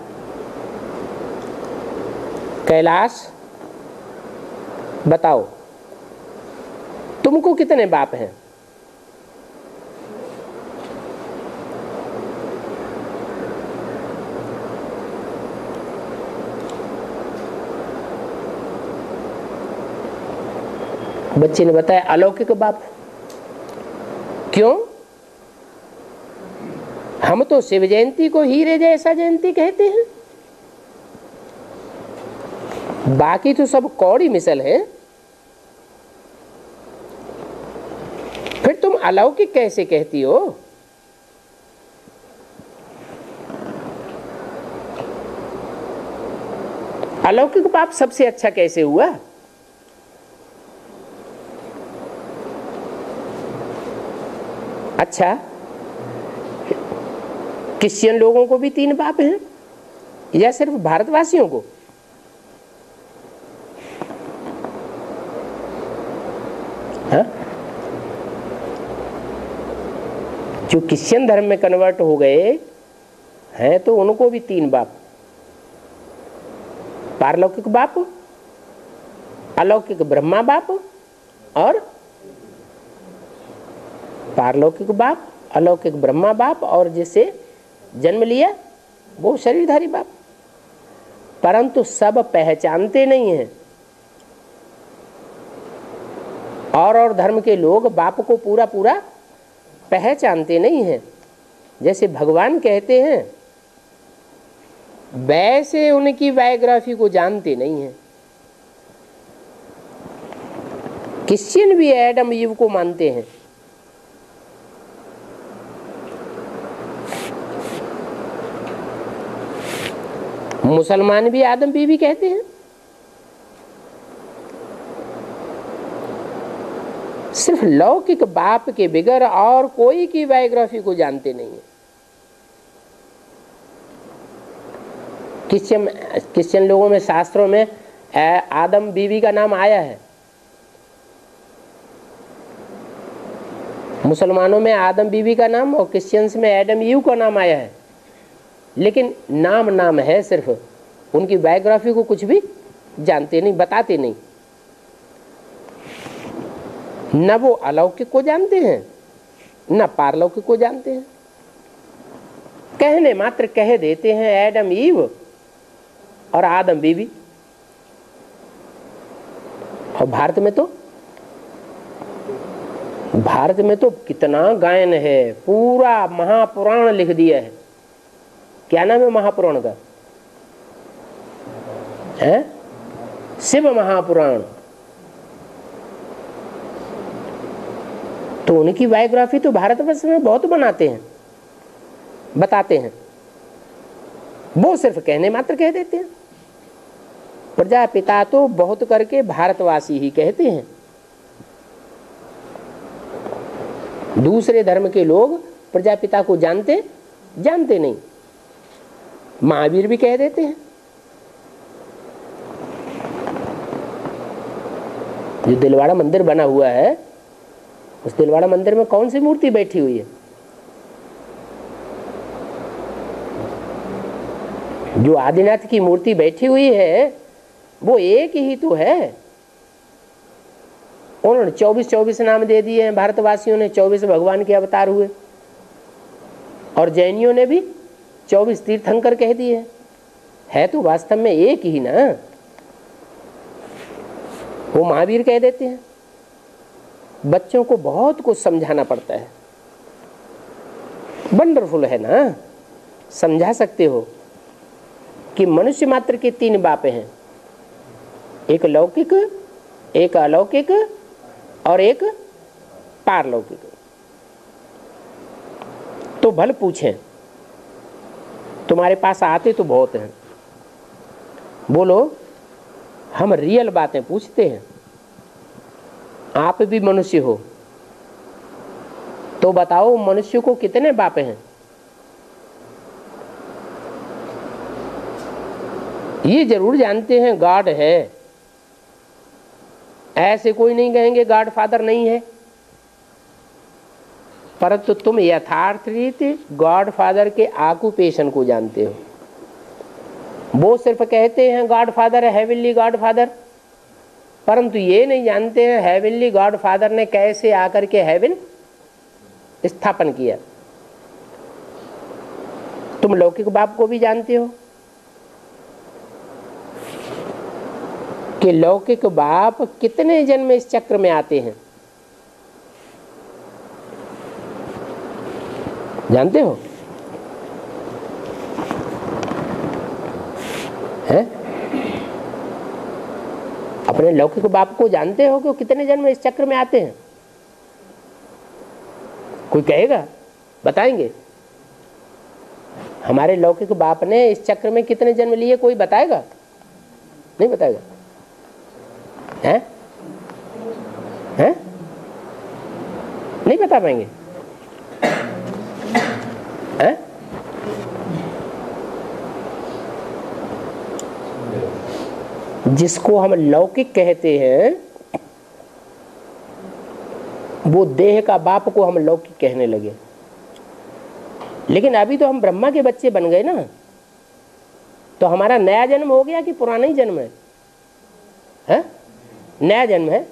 कैलाश बताओ तुमको कितने बाप हैं? बच्चे ने बताया अलौकिक बाप। क्यों? हम तो शिव जयंती को हीरे जैसा जयंती कहते हैं, बाकी तो सब कौड़ी मिसल है। फिर तुम अलौकिक कैसे कहती हो? अलौकिक बाप सबसे अच्छा कैसे हुआ? अच्छा, क्रिश्चियन लोगों को भी 3 बाप हैं या सिर्फ भारतवासियों को? हाँ? जो क्रिश्चियन धर्म में कन्वर्ट हो गए हैं तो उनको भी 3 बाप, पारलौकिक बाप, अलौकिक ब्रह्मा बाप और पारलौकिक बाप, अलौकिक ब्रह्मा बाप और जिसे जन्म लिया वो शरीरधारी बाप। परंतु सब पहचानते नहीं हैं। और धर्म के लोग बाप को पूरा पूरा पहचानते नहीं हैं। जैसे भगवान कहते हैं वैसे उनकी बायोग्राफी को जानते नहीं हैं। क्रिश्चियन भी एडम ईव को मानते हैं, मुसलमान भी आदम बीवी कहते हैं। सिर्फ लौकिक बाप के बिगर और कोई की बायोग्राफी को जानते नहीं है। क्रिश्चियन लोगों में शास्त्रों में आदम बीवी का नाम आया है, मुसलमानों में आदम बीवी का नाम और क्रिश्चियंस में एडम ईव का नाम आया है, लेकिन नाम है, सिर्फ उनकी बायोग्राफी को कुछ भी जानते नहीं, बताते नहीं। न वो अलौकिक को जानते हैं न पारलौकिक को जानते हैं। कहने मात्र कह देते हैं एडम ईव और आदम बीवी। और भारत में तो कितना गायन है, पूरा महापुराण लिख दिया है। क्या नाम है महापुराण का? है शिव महापुराण। तो उनकी बायोग्राफी तो भारतवर्ष में बहुत बताते हैं। वो सिर्फ कहने मात्र कह देते हैं। प्रजापिता तो बहुत करके भारतवासी ही कहते हैं, दूसरे धर्म के लोग प्रजापिता को जानते नहीं। महावीर भी कह देते हैं। जो दिलवाड़ा मंदिर बना हुआ है, उस दिलवाड़ा मंदिर में कौन सी मूर्ति बैठी हुई है? जो आदिनाथ की मूर्ति बैठी हुई है वो एक ही तो है। उन्होंने 24 नाम दे दिए हैं, भारतवासियों ने 24 भगवान के अवतार हुए, और जैनियों ने भी 24 तीर्थंकर कह दिए। है तो वास्तव में एक ही ना। वो महावीर कह देते हैं। बच्चों को बहुत कुछ समझाना पड़ता है। वंडरफुल है ना, समझा सकते हो कि मनुष्य मात्र के 3 बापें हैं, एक लौकिक, एक अलौकिक और एक पारलौकिक। तो भल पूछें, तुम्हारे पास आते तो बहुत हैं, बोलो हम रियल बातें पूछते हैं। आप भी मनुष्य हो तो बताओ मनुष्य को कितने बाप हैं? ये जरूर जानते हैं गॉड है, ऐसे कोई नहीं कहेंगे गॉड फादर नहीं है, परंतु तुम यथार्थ रीति गॉड फादर के ऑक्यूपेशन को जानते हो। वो सिर्फ कहते हैं गॉड फादर है, हेवनली गॉड फादर, परंतु ये नहीं जानते हैं हेवनली गॉड फादर ने कैसे आकर के हेवन स्थापन किया। तुम लौकिक बाप को भी जानते हो कि लौकिक बाप कितने जन्म इस चक्र में आते हैं, जानते हो? हैं? अपने लौकिक बाप को जानते हो कि कितने जन्म इस चक्र में आते हैं? कोई कहेगा? बताएंगे हमारे लौकिक बाप ने इस चक्र में कितने जन्म लिए? कोई बताएगा? नहीं बताएगा। हैं? हैं? नहीं बता पाएंगे। हैं? जिसको हम लौकिक कहते हैं वो देह का बाप को हम लौकिक कहने लगे। लेकिन अभी तो हम ब्रह्मा के बच्चे बन गए ना, तो हमारा नया जन्म हो गया कि पुराना ही जन्म है? हैं? नया जन्म है।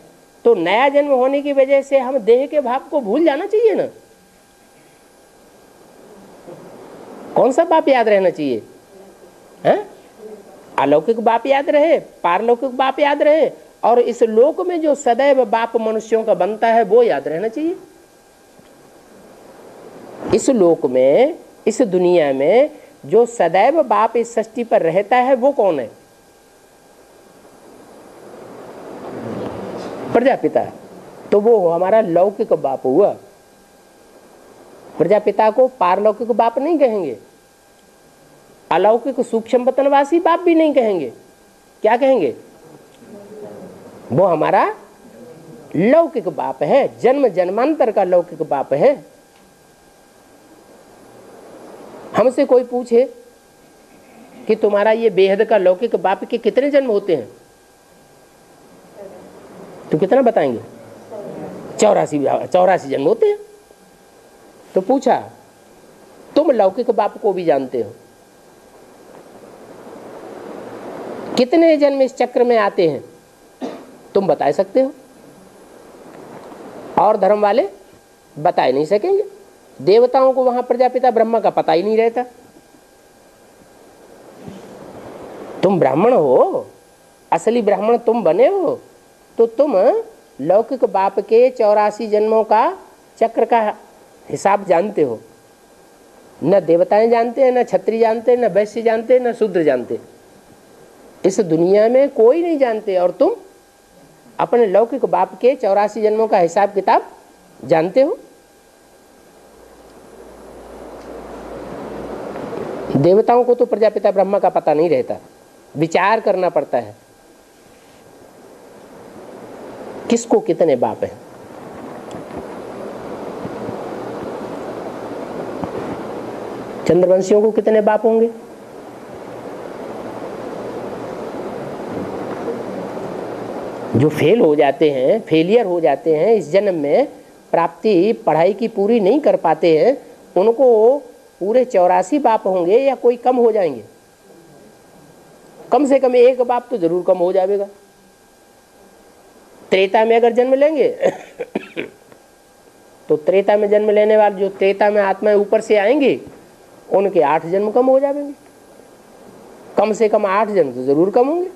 तो नया जन्म होने की वजह से हम देह के भाव को भूल जाना चाहिए ना। कौन सा बाप याद रहना चाहिए? हैं? अलौकिक बाप याद रहे, पारलौकिक बाप याद रहे, और इस लोक में जो सदैव बाप मनुष्यों का बनता है वो याद रहना चाहिए। इस लोक में, इस दुनिया में जो सदैव बाप इस सृष्टि पर रहता है वो कौन है? प्रजापिता। तो वो हमारा लौकिक बाप हुआ। प्रजापिता को पारलौकिक बाप नहीं कहेंगे, अलौकिक सूक्ष्म वतनवासी बाप भी नहीं कहेंगे। क्या कहेंगे? वो हमारा लौकिक बाप है, जन्म जन्मांतर का लौकिक बाप है। हमसे कोई पूछे कि तुम्हारा ये बेहद का लौकिक बाप के कितने जन्म होते हैं, तो कितना बताएंगे? 84 जन्म होते हैं। तो पूछा तुम लौकिक बाप को भी जानते हो, कितने जन्म इस चक्र में आते हैं तुम बता सकते हो? और धर्म वाले बता ही नहीं सकेंगे। देवताओं को वहां प्रजापिता ब्रह्मा का पता ही नहीं रहता। तुम ब्राह्मण हो, असली ब्राह्मण तुम बने हो, तो तुम लौकिक बाप के 84 जन्मों का चक्र का हिसाब जानते हो। न देवताएं जानते हैं, न क्षत्रिय जानते हैं, न वैश्य जानते हैं, न शूद्र जानते हैं। इस दुनिया में कोई नहीं जानते, और तुम अपने लौकिक बाप के 84 जन्मों का हिसाब किताब जानते हो। देवताओं को तो प्रजापिता ब्रह्मा का पता नहीं रहता, विचार करना पड़ता है। किसको कितने बाप हैं? चंद्रवंशियों को कितने बाप होंगे? जो फेल हो जाते हैं, फेलियर हो जाते हैं इस जन्म में, प्राप्ति पढ़ाई की पूरी नहीं कर पाते हैं, उनको पूरे 84 बाप होंगे या कोई कम हो जाएंगे? कम से कम एक बाप तो जरूर कम हो जाएगा। त्रेता में अगर जन्म लेंगे तो त्रेता में जन्म लेने वाले जो त्रेता में आत्माएं ऊपर से आएंगी, उनके 8 जन्म कम हो जाएंगे। कम से कम 8 जन्म तो जरूर कम होंगे।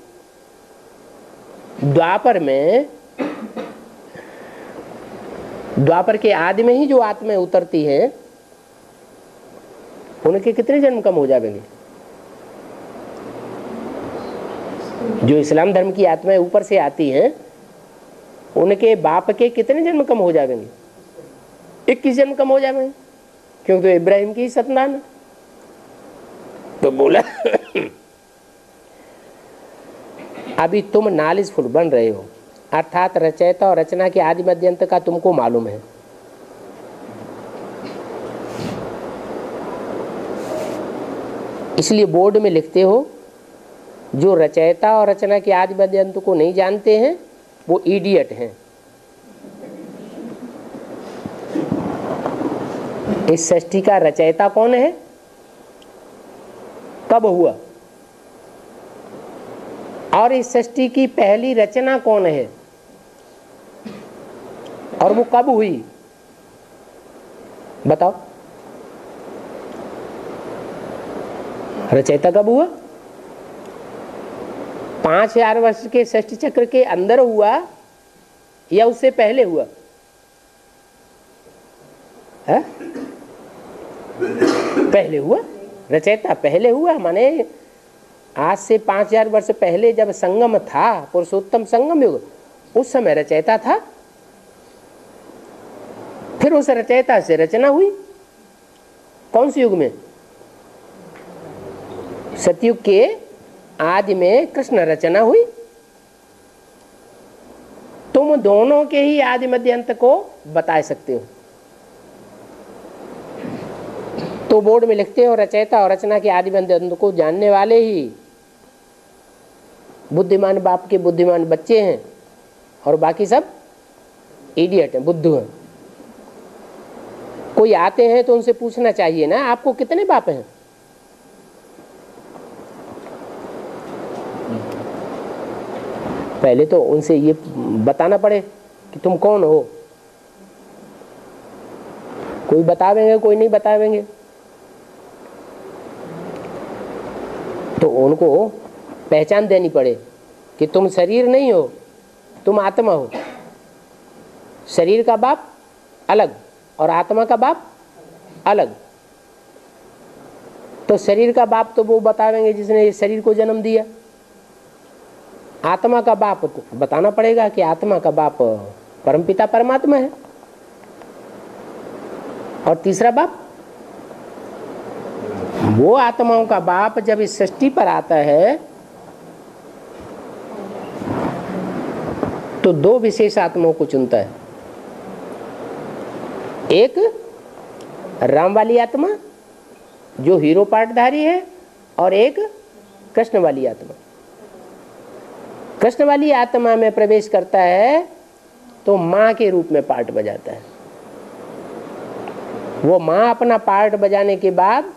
द्वापर के आदि में ही जो आत्माएं उतरती हैं, उनके कितने जन्म कम हो जाएंगे? जो इस्लाम धर्म की आत्माएं ऊपर से आती हैं, उनके बाप के कितने जन्म कम हो जाएंगे? 21 जन्म कम हो जाएंगे, क्योंकि तो इब्राहिम की संतान है। तो बोला अभी तुम नॉलेजफुल बन रहे हो, अर्थात रचयिता और रचना के आदि मध्यंत का तुमको मालूम है। इसलिए बोर्ड में लिखते हो, जो रचयिता और रचना के आदि मध्यंत को नहीं जानते हैं वो इडियट हैं। इस सृष्टि का रचयिता कौन है, कब हुआ, और इस सृष्टि की पहली रचना कौन है, और वो कब हुई, बताओ। रचयिता कब हुआ? 5000 वर्ष के सृष्टि चक्र के अंदर हुआ या उससे पहले हुआ है? पहले हुआ। रचयिता पहले हुआ, माने आज से 5000 वर्ष पहले जब संगम था, पुरुषोत्तम संगम युग, उस समय रचयिता था। फिर उस रचयिता से रचना हुई। कौन से युग में? सतयुग के आदि में कृष्ण रचना हुई। तुम दोनों के ही आदि मध्य अंत को बता सकते हो। तो बोर्ड में लिखते हो, रचयिता और रचना के आदि मध्य अंत को जानने वाले ही बुद्धिमान बाप के बुद्धिमान बच्चे हैं, और बाकी सब इडियट हैं, बुद्धू हैं। कोई आते हैं तो उनसे पूछना चाहिए ना, आपको कितने बाप हैं? पहले तो उनसे ये बताना पड़े कि तुम कौन हो। कोई बतावेंगे, कोई नहीं बतावेंगे। तो उनको पहचान देनी पड़े कि तुम शरीर नहीं हो, तुम आत्मा हो। शरीर का बाप अलग और आत्मा का बाप अलग। तो शरीर का बाप तो वो बतावेंगे जिसने इस शरीर को जन्म दिया। आत्मा का बाप तो बताना पड़ेगा कि आत्मा का बाप परमपिता परमात्मा है। और तीसरा बाप, वो आत्माओं का बाप जब इस सृष्टि पर आता है तो 2 विशेष आत्माओं को चुनता है। एक राम वाली आत्मा जो हीरो पार्टधारी है, और एक कृष्ण वाली आत्मा। कृष्ण वाली आत्मा में प्रवेश करता है तो मां के रूप में पार्ट बजाता है। वो मां अपना पार्ट बजाने के बाद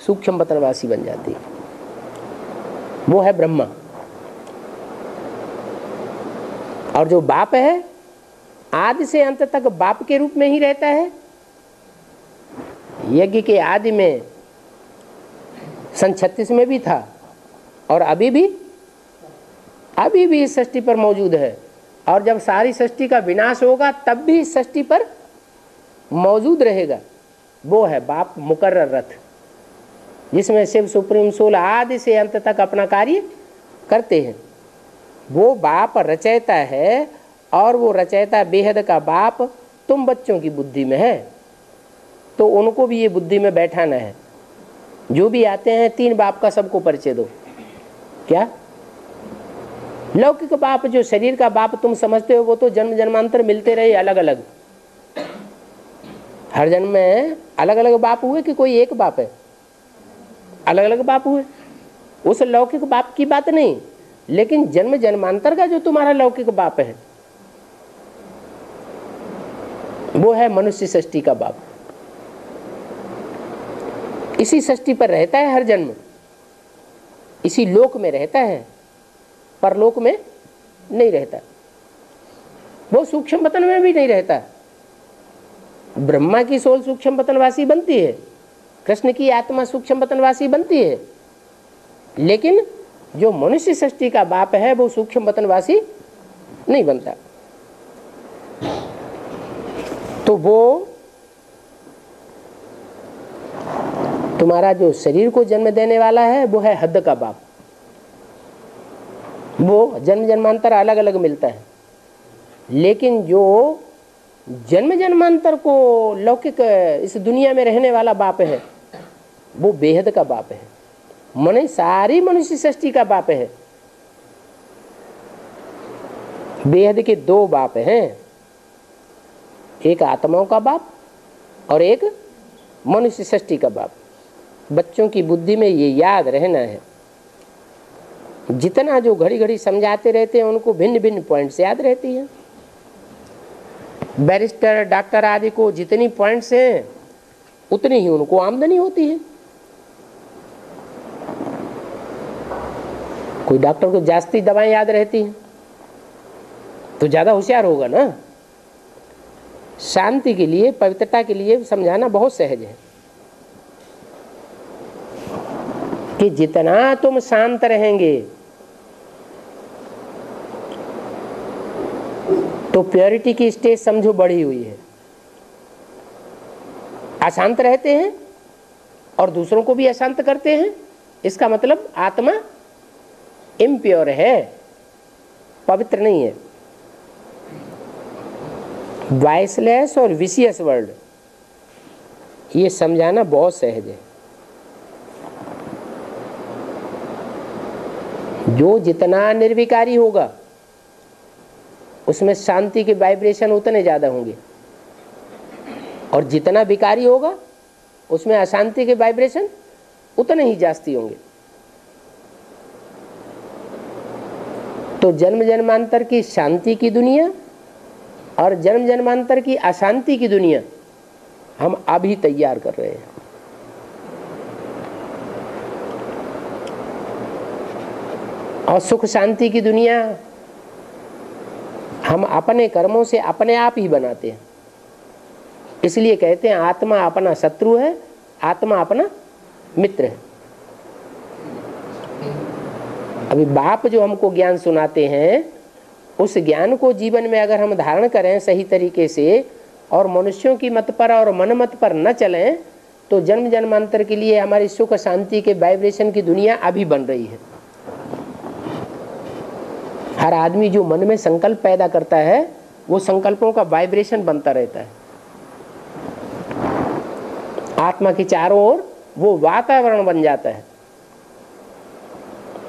सूक्ष्म पतनवासी बन जाती है। वो है ब्रह्मा। और जो बाप है, आदि से अंत तक बाप के रूप में ही रहता है। यज्ञ के आदि में सन 36 में भी था, और अभी भी इस सृष्टि पर मौजूद है। और जब सारी सृष्टि का विनाश होगा तब भी इस सृष्टि पर मौजूद रहेगा। वो है बाप मुकर्रर रथ, जिसमें शिव सुप्रीम सोल आदि से अंत तक अपना कार्य करते हैं। वो बाप रचयिता है, और वो रचयिता बेहद का बाप तुम बच्चों की बुद्धि में है। तो उनको भी ये बुद्धि में बैठाना है। जो भी आते हैं 3 बाप का सबको परिचय दो। क्या लौकिक बाप जो शरीर का बाप तुम समझते हो वो तो जन्म जन्मांतर मिलते रहे अलग अलग, हर जन्म में अलग अलग बाप हुए कि कोई एक बाप है? अलग अलग बाप हुए। उस लौकिक बाप की बात नहीं, लेकिन जन्म जन्मांतर का जो तुम्हारा लौकिक बाप है वो है मनुष्य सृष्टि का बाप। इसी सृष्टि पर रहता है हर जन्म, इसी लोक में रहता है, परलोक में नहीं रहता, वो सूक्ष्म वतन में भी नहीं रहता। ब्रह्मा की सोल सूक्ष्म वतनवासी बनती है, कृष्ण की आत्मा सूक्ष्म वतनवासी बनती है, लेकिन जो मनुष्य सृष्टि का बाप है वो सूक्ष्म वतनवासी नहीं बनता। तो वो तुम्हारा जो शरीर को जन्म देने वाला है वो है हद का बाप, वो जन्म जन्मांतर अलग अलग मिलता है, लेकिन जो जन्म जन्मांतर को लौकिक इस दुनिया में रहने वाला बाप है वो बेहद का बाप है, मन सारी मनुष्य सृष्टि का बाप है। बेहद के दो बाप हैं, एक आत्माओं का बाप और एक मनुष्य सृष्टि का बाप। बच्चों की बुद्धि में ये याद रहना है, जितना जो घड़ी घड़ी समझाते रहते हैं उनको भिन्न भिन्न पॉइंट्स याद रहती है। बैरिस्टर डॉक्टर आदि को जितनी पॉइंट्स हैं उतनी ही उनको आमदनी होती है। कोई डॉक्टर को जास्ती दवाएं याद रहती हैं तो ज़्यादा होशियार होगा ना। शांति के लिए, पवित्रता के लिए समझाना बहुत सहज है कि जितना तुम शांत रहेंगे तो प्योरिटी की स्टेज समझो बढ़ी हुई है। अशांत रहते हैं और दूसरों को भी अशांत करते हैं, इसका मतलब आत्मा इम्प्योर है, पवित्र नहीं है। वाइसलेस और विशियस वर्ल्ड, ये समझाना बहुत सहज है। जो जितना निर्विकारी होगा उसमें शांति के वाइब्रेशन उतने ज़्यादा होंगे, और जितना विकारी होगा उसमें अशांति के वाइब्रेशन उतने ही जास्ती होंगे। तो जन्म जन्मांतर की शांति की दुनिया और जन्म जन्मांतर की अशांति की दुनिया हम अभी तैयार कर रहे हैं। और सुख शांति की दुनिया हम अपने कर्मों से अपने आप ही बनाते हैं। इसलिए कहते हैं आत्मा अपना शत्रु है, आत्मा अपना मित्र है। अभी बाप जो हमको ज्ञान सुनाते हैं उस ज्ञान को जीवन में अगर हम धारण करें सही तरीके से और मनुष्यों की मत पर और मन मत पर न चलें तो जन्म जन्मांतर के लिए हमारी सुख शांति के वाइब्रेशन की दुनिया अभी बन रही है। हर आदमी जो मन में संकल्प पैदा करता है वो संकल्पों का वाइब्रेशन बनता रहता है। आत्मा के चारों ओर वो वातावरण बन जाता है।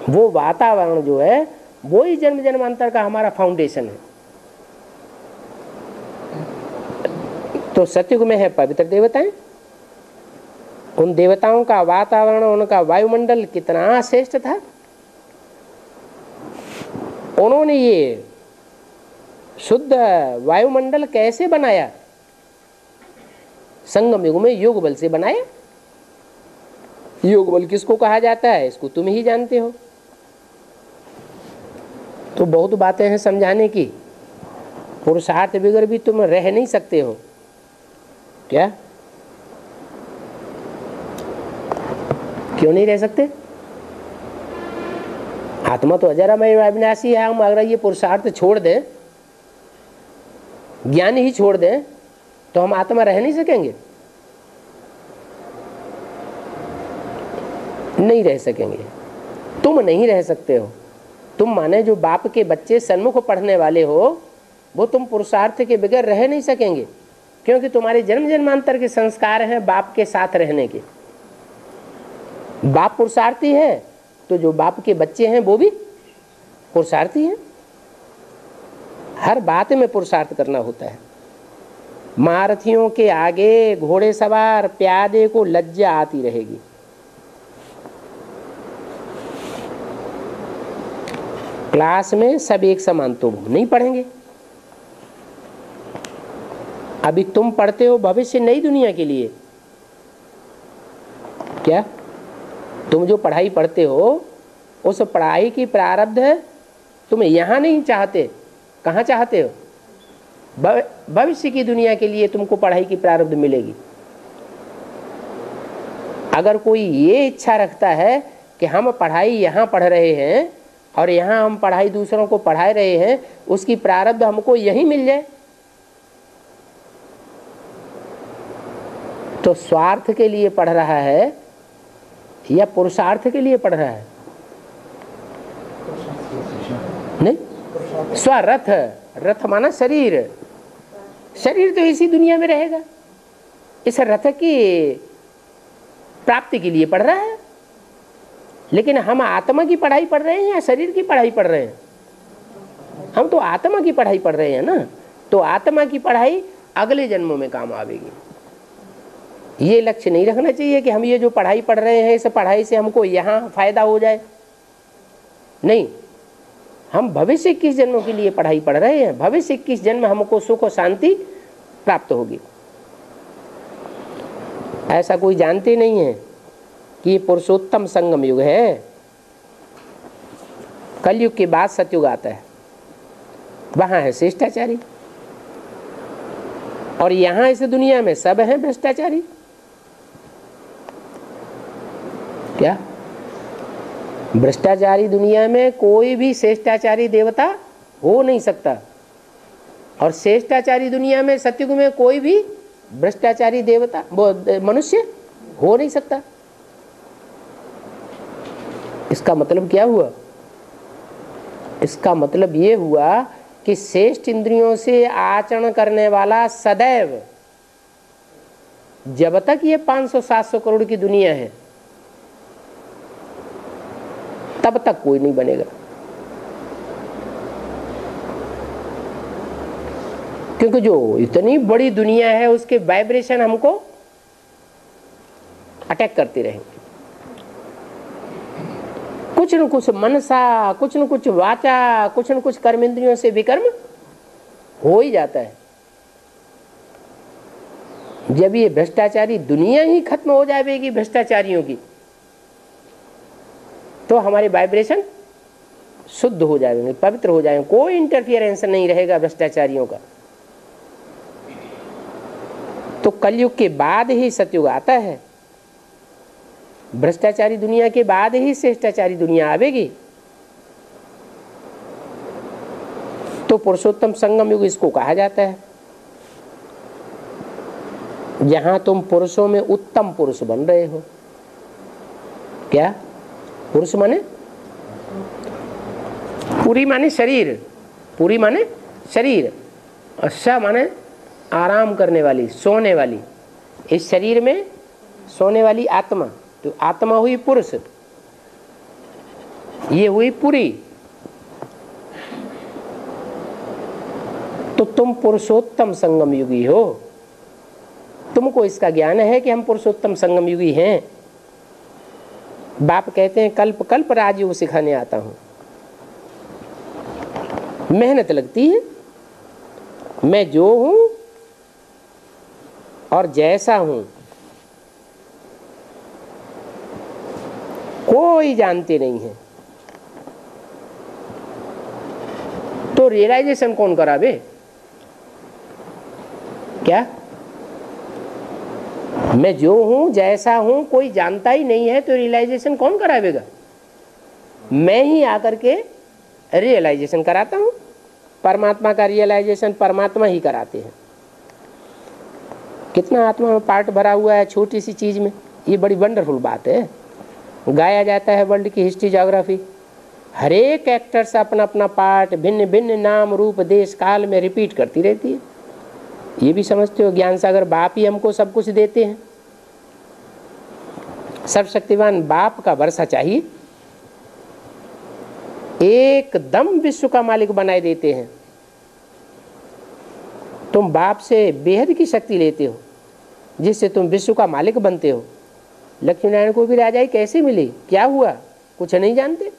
वो वातावरण जो है वो ही जन्म जन्मांतर का हमारा फाउंडेशन है। तो सतयुग में है पवित्र देवताएं, उन देवताओं का वातावरण, उनका वायुमंडल कितना श्रेष्ठ था। उन्होंने ये शुद्ध वायुमंडल कैसे बनाया? संगम युग में योग बल से बनाया। योग बल किसको कहा जाता है इसको तुम ही जानते हो। तो बहुत बातें हैं समझाने की। पुरुषार्थ बगैर भी तुम रह नहीं सकते हो क्या? क्यों नहीं रह सकते? आत्मा तो अजरामय अविनाशी है। हम अगर ये पुरुषार्थ छोड़ दें, ज्ञान ही छोड़ दें तो हम आत्मा रह नहीं सकेंगे? नहीं रह सकेंगे। तुम नहीं रह सकते हो। तुम माने जो बाप के बच्चे सन्मुख पढ़ने वाले हो वो तुम पुरुषार्थ के बगैर रह नहीं सकेंगे, क्योंकि तुम्हारे जन्म जन्मांतर के संस्कार हैं बाप के साथ रहने के। बाप पुरुषार्थी है तो जो बाप के बच्चे हैं वो भी पुरुषार्थी हैं, हर बात में पुरुषार्थ करना होता है। महारथियों के आगे घोड़े सवार प्यादे को लज्जा आती रहेगी। क्लास में सब एक समान तो नहीं पढ़ेंगे। अभी तुम पढ़ते हो भविष्य नई दुनिया के लिए। क्या तुम जो पढ़ाई पढ़ते हो उस पढ़ाई की प्रारब्ध है, तुम यहाँ नहीं चाहते, कहाँ चाहते हो? भविष्य की दुनिया के लिए तुमको पढ़ाई की प्रारब्ध मिलेगी। अगर कोई ये इच्छा रखता है कि हम पढ़ाई यहाँ पढ़ रहे हैं और यहाँ हम पढ़ाई दूसरों को पढ़ा रहे हैं, उसकी प्रारब्ध हमको यहीं मिल जाए, तो स्वार्थ के लिए पढ़ रहा है या पुरुषार्थ के लिए पढ़ रहा है? नहीं, स्वरथ, रथ माना शरीर, शरीर तो इसी दुनिया में रहेगा, इस रथ की प्राप्ति के लिए पढ़ रहा है। लेकिन हम आत्मा की पढ़ाई पढ़ रहे हैं या शरीर की पढ़ाई पढ़ रहे हैं? हम तो आत्मा की पढ़ाई पढ़ रहे हैं ना, तो आत्मा की पढ़ाई अगले जन्मों में काम आवेगी। ये लक्ष्य नहीं रखना चाहिए कि हम ये जो पढ़ाई पढ़ रहे हैं इस पढ़ाई से हमको यहाँ फायदा हो जाए। नहीं, हम भविष्य 21 जन्मों के लिए पढ़ाई पढ़ रहे हैं। भविष्य 21 जन्म हमको सुख और शांति प्राप्त होगी। ऐसा कोई जानते नहीं है कि ये पुरुषोत्तम संगम युग है। कलयुग के बाद सतयुग आता है, वहां है श्रेष्ठाचारी, और यहां इस दुनिया में सब हैं भ्रष्टाचारी। क्या भ्रष्टाचारी दुनिया में कोई भी श्रेष्ठाचारी देवता हो नहीं सकता, और श्रेष्ठाचारी दुनिया में सतयुग में कोई भी भ्रष्टाचारी देवता मनुष्य हो नहीं सकता। इसका मतलब क्या हुआ? इसका मतलब ये हुआ कि श्रेष्ठ इंद्रियों से आचरण करने वाला सदैव, जब तक ये 500-700 करोड़ की दुनिया है तब तक कोई नहीं बनेगा। क्योंकि जो इतनी बड़ी दुनिया है उसके वाइब्रेशन हमको अटैक करते रहेंगे। कुछ न कुछ मनसा, कुछ न कुछ वाचा, कुछ न कुछ कर्म इंद्रियों से विकर्म हो ही जाता है। जब ये भ्रष्टाचारी दुनिया ही खत्म हो जाएगी भ्रष्टाचारियों की, तो हमारे वाइब्रेशन शुद्ध हो जाएंगे, पवित्र हो जाएंगे, कोई इंटरफियरेंस नहीं रहेगा भ्रष्टाचारियों का। तो कलयुग के बाद ही सतयुग आता है, भ्रष्टाचारी दुनिया के बाद ही श्रेष्ठाचारी दुनिया आवेगी। तो पुरुषोत्तम संगम युग इसको कहा जाता है, जहां तुम पुरुषों में उत्तम पुरुष बन रहे हो। क्या पुरुष माने? पूरी माने शरीर, पूरी माने शरीर, और स माने आराम करने वाली, सोने वाली। इस शरीर में सोने वाली आत्मा, तो आत्मा हुई पुरुष, ये हुई पूरी। तो तुम पुरुषोत्तम संगम युगी हो। तुमको इसका ज्ञान है कि हम पुरुषोत्तम संगम युगी हैं। बाप कहते हैं कल्प कल्प राजयोग सिखाने आता हूं। मेहनत लगती है। मैं जो हूं और जैसा हूं कोई जानते नहीं है। तो रियलाइजेशन कौन करावे? क्या मैं जो हूं जैसा हूं कोई जानता ही नहीं है, तो रियलाइजेशन कौन करावेगा? मैं ही आकर के रियलाइजेशन कराता हूं। परमात्मा का रियलाइजेशन परमात्मा ही कराते हैं। कितना आत्मा में पार्ट भरा हुआ है छोटी सी चीज में, ये बड़ी वंडरफुल बात है। गाया जाता है वर्ल्ड की हिस्ट्री ज्योग्राफी, हर एक एक्टर्स अपना अपना पार्ट भिन्न भिन्न नाम रूप देश काल में रिपीट करती रहती है। ये भी समझते हो ज्ञान सागर बाप ही हमको सब कुछ देते हैं। सर्वशक्तिवान बाप का वर्षा चाहिए, एकदम विश्व का मालिक बनाए देते हैं। तुम बाप से बेहद की शक्ति लेते हो जिससे तुम विश्व का मालिक बनते हो। लक्ष्मी नारायण को भी राजाई कैसे मिली, क्या हुआ, कुछ नहीं जानते।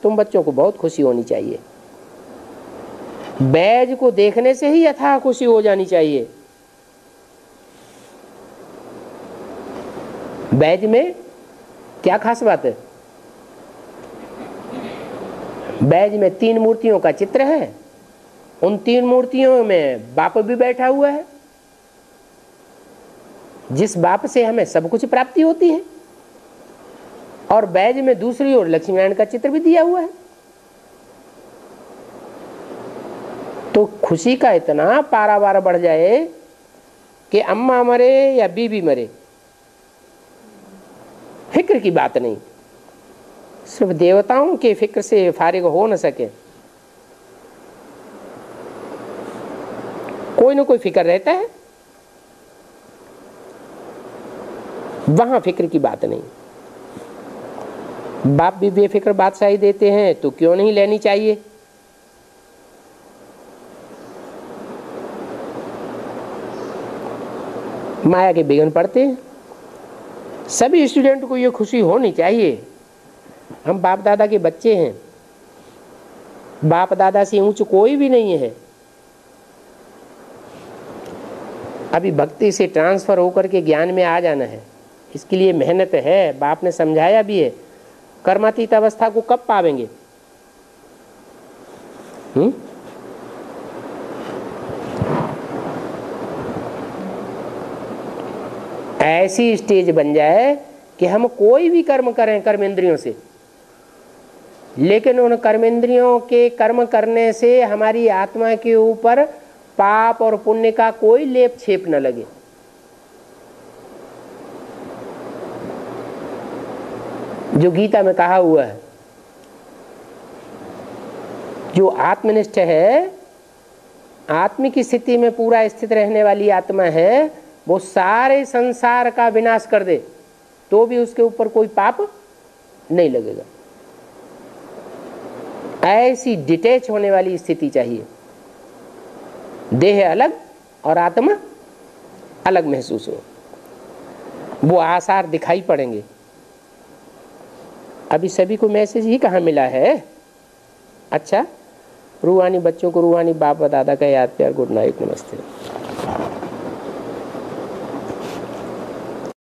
तुम बच्चों को बहुत खुशी होनी चाहिए, बैज को देखने से ही अथाह खुशी हो जानी चाहिए। बैज में क्या खास बात है? बैज में 3 मूर्तियों का चित्र है, उन 3 मूर्तियों में बाप भी बैठा हुआ है, जिस बाप से हमें सब कुछ प्राप्ति होती है। और बैज में दूसरी ओर लक्ष्मी नारायण का चित्र भी दिया हुआ है। तो खुशी का इतना पारावार बढ़ जाए कि अम्मा मरे या बीबी मरे, फिक्र की बात नहीं। सिर्फ देवताओं के फिक्र से फारिग हो न सके, कोई ना कोई फिक्र रहता है, वहां फिक्र की बात नहीं। बाप भी बेफिक्र बादशाही देते हैं तो क्यों नहीं लेनी चाहिए। माया के बिघन पड़ते हैं। सभी स्टूडेंट को ये खुशी होनी चाहिए, हम बाप दादा के बच्चे हैं, बाप दादा से ऊंच कोई भी नहीं है। अभी भक्ति से ट्रांसफर होकर के ज्ञान में आ जाना है, इसके लिए मेहनत है। बाप ने समझाया भी है, कर्मातीत अवस्था को कब पावेंगे? ऐसी स्टेज बन जाए कि हम कोई भी कर्म करें कर्म इंद्रियों से, लेकिन उन कर्मेंद्रियों के कर्म करने से हमारी आत्मा के ऊपर पाप और पुण्य का कोई लेप छेप न लगे। जो गीता में कहा हुआ है, जो आत्मनिष्ठ है, आत्मिक स्थिति में पूरा स्थित रहने वाली आत्मा है, वो सारे संसार का विनाश कर दे तो भी उसके ऊपर कोई पाप नहीं लगेगा। ऐसी डिटैच होने वाली स्थिति चाहिए, देह अलग और आत्मा अलग महसूस हो, वो आसार दिखाई पड़ेंगे। अभी सभी को मैसेज ही कहाँ मिला है? अच्छा, रूहानी बच्चों को रूहानी बाप दादा का याद प्यार, गुड नाइट, नमस्ते।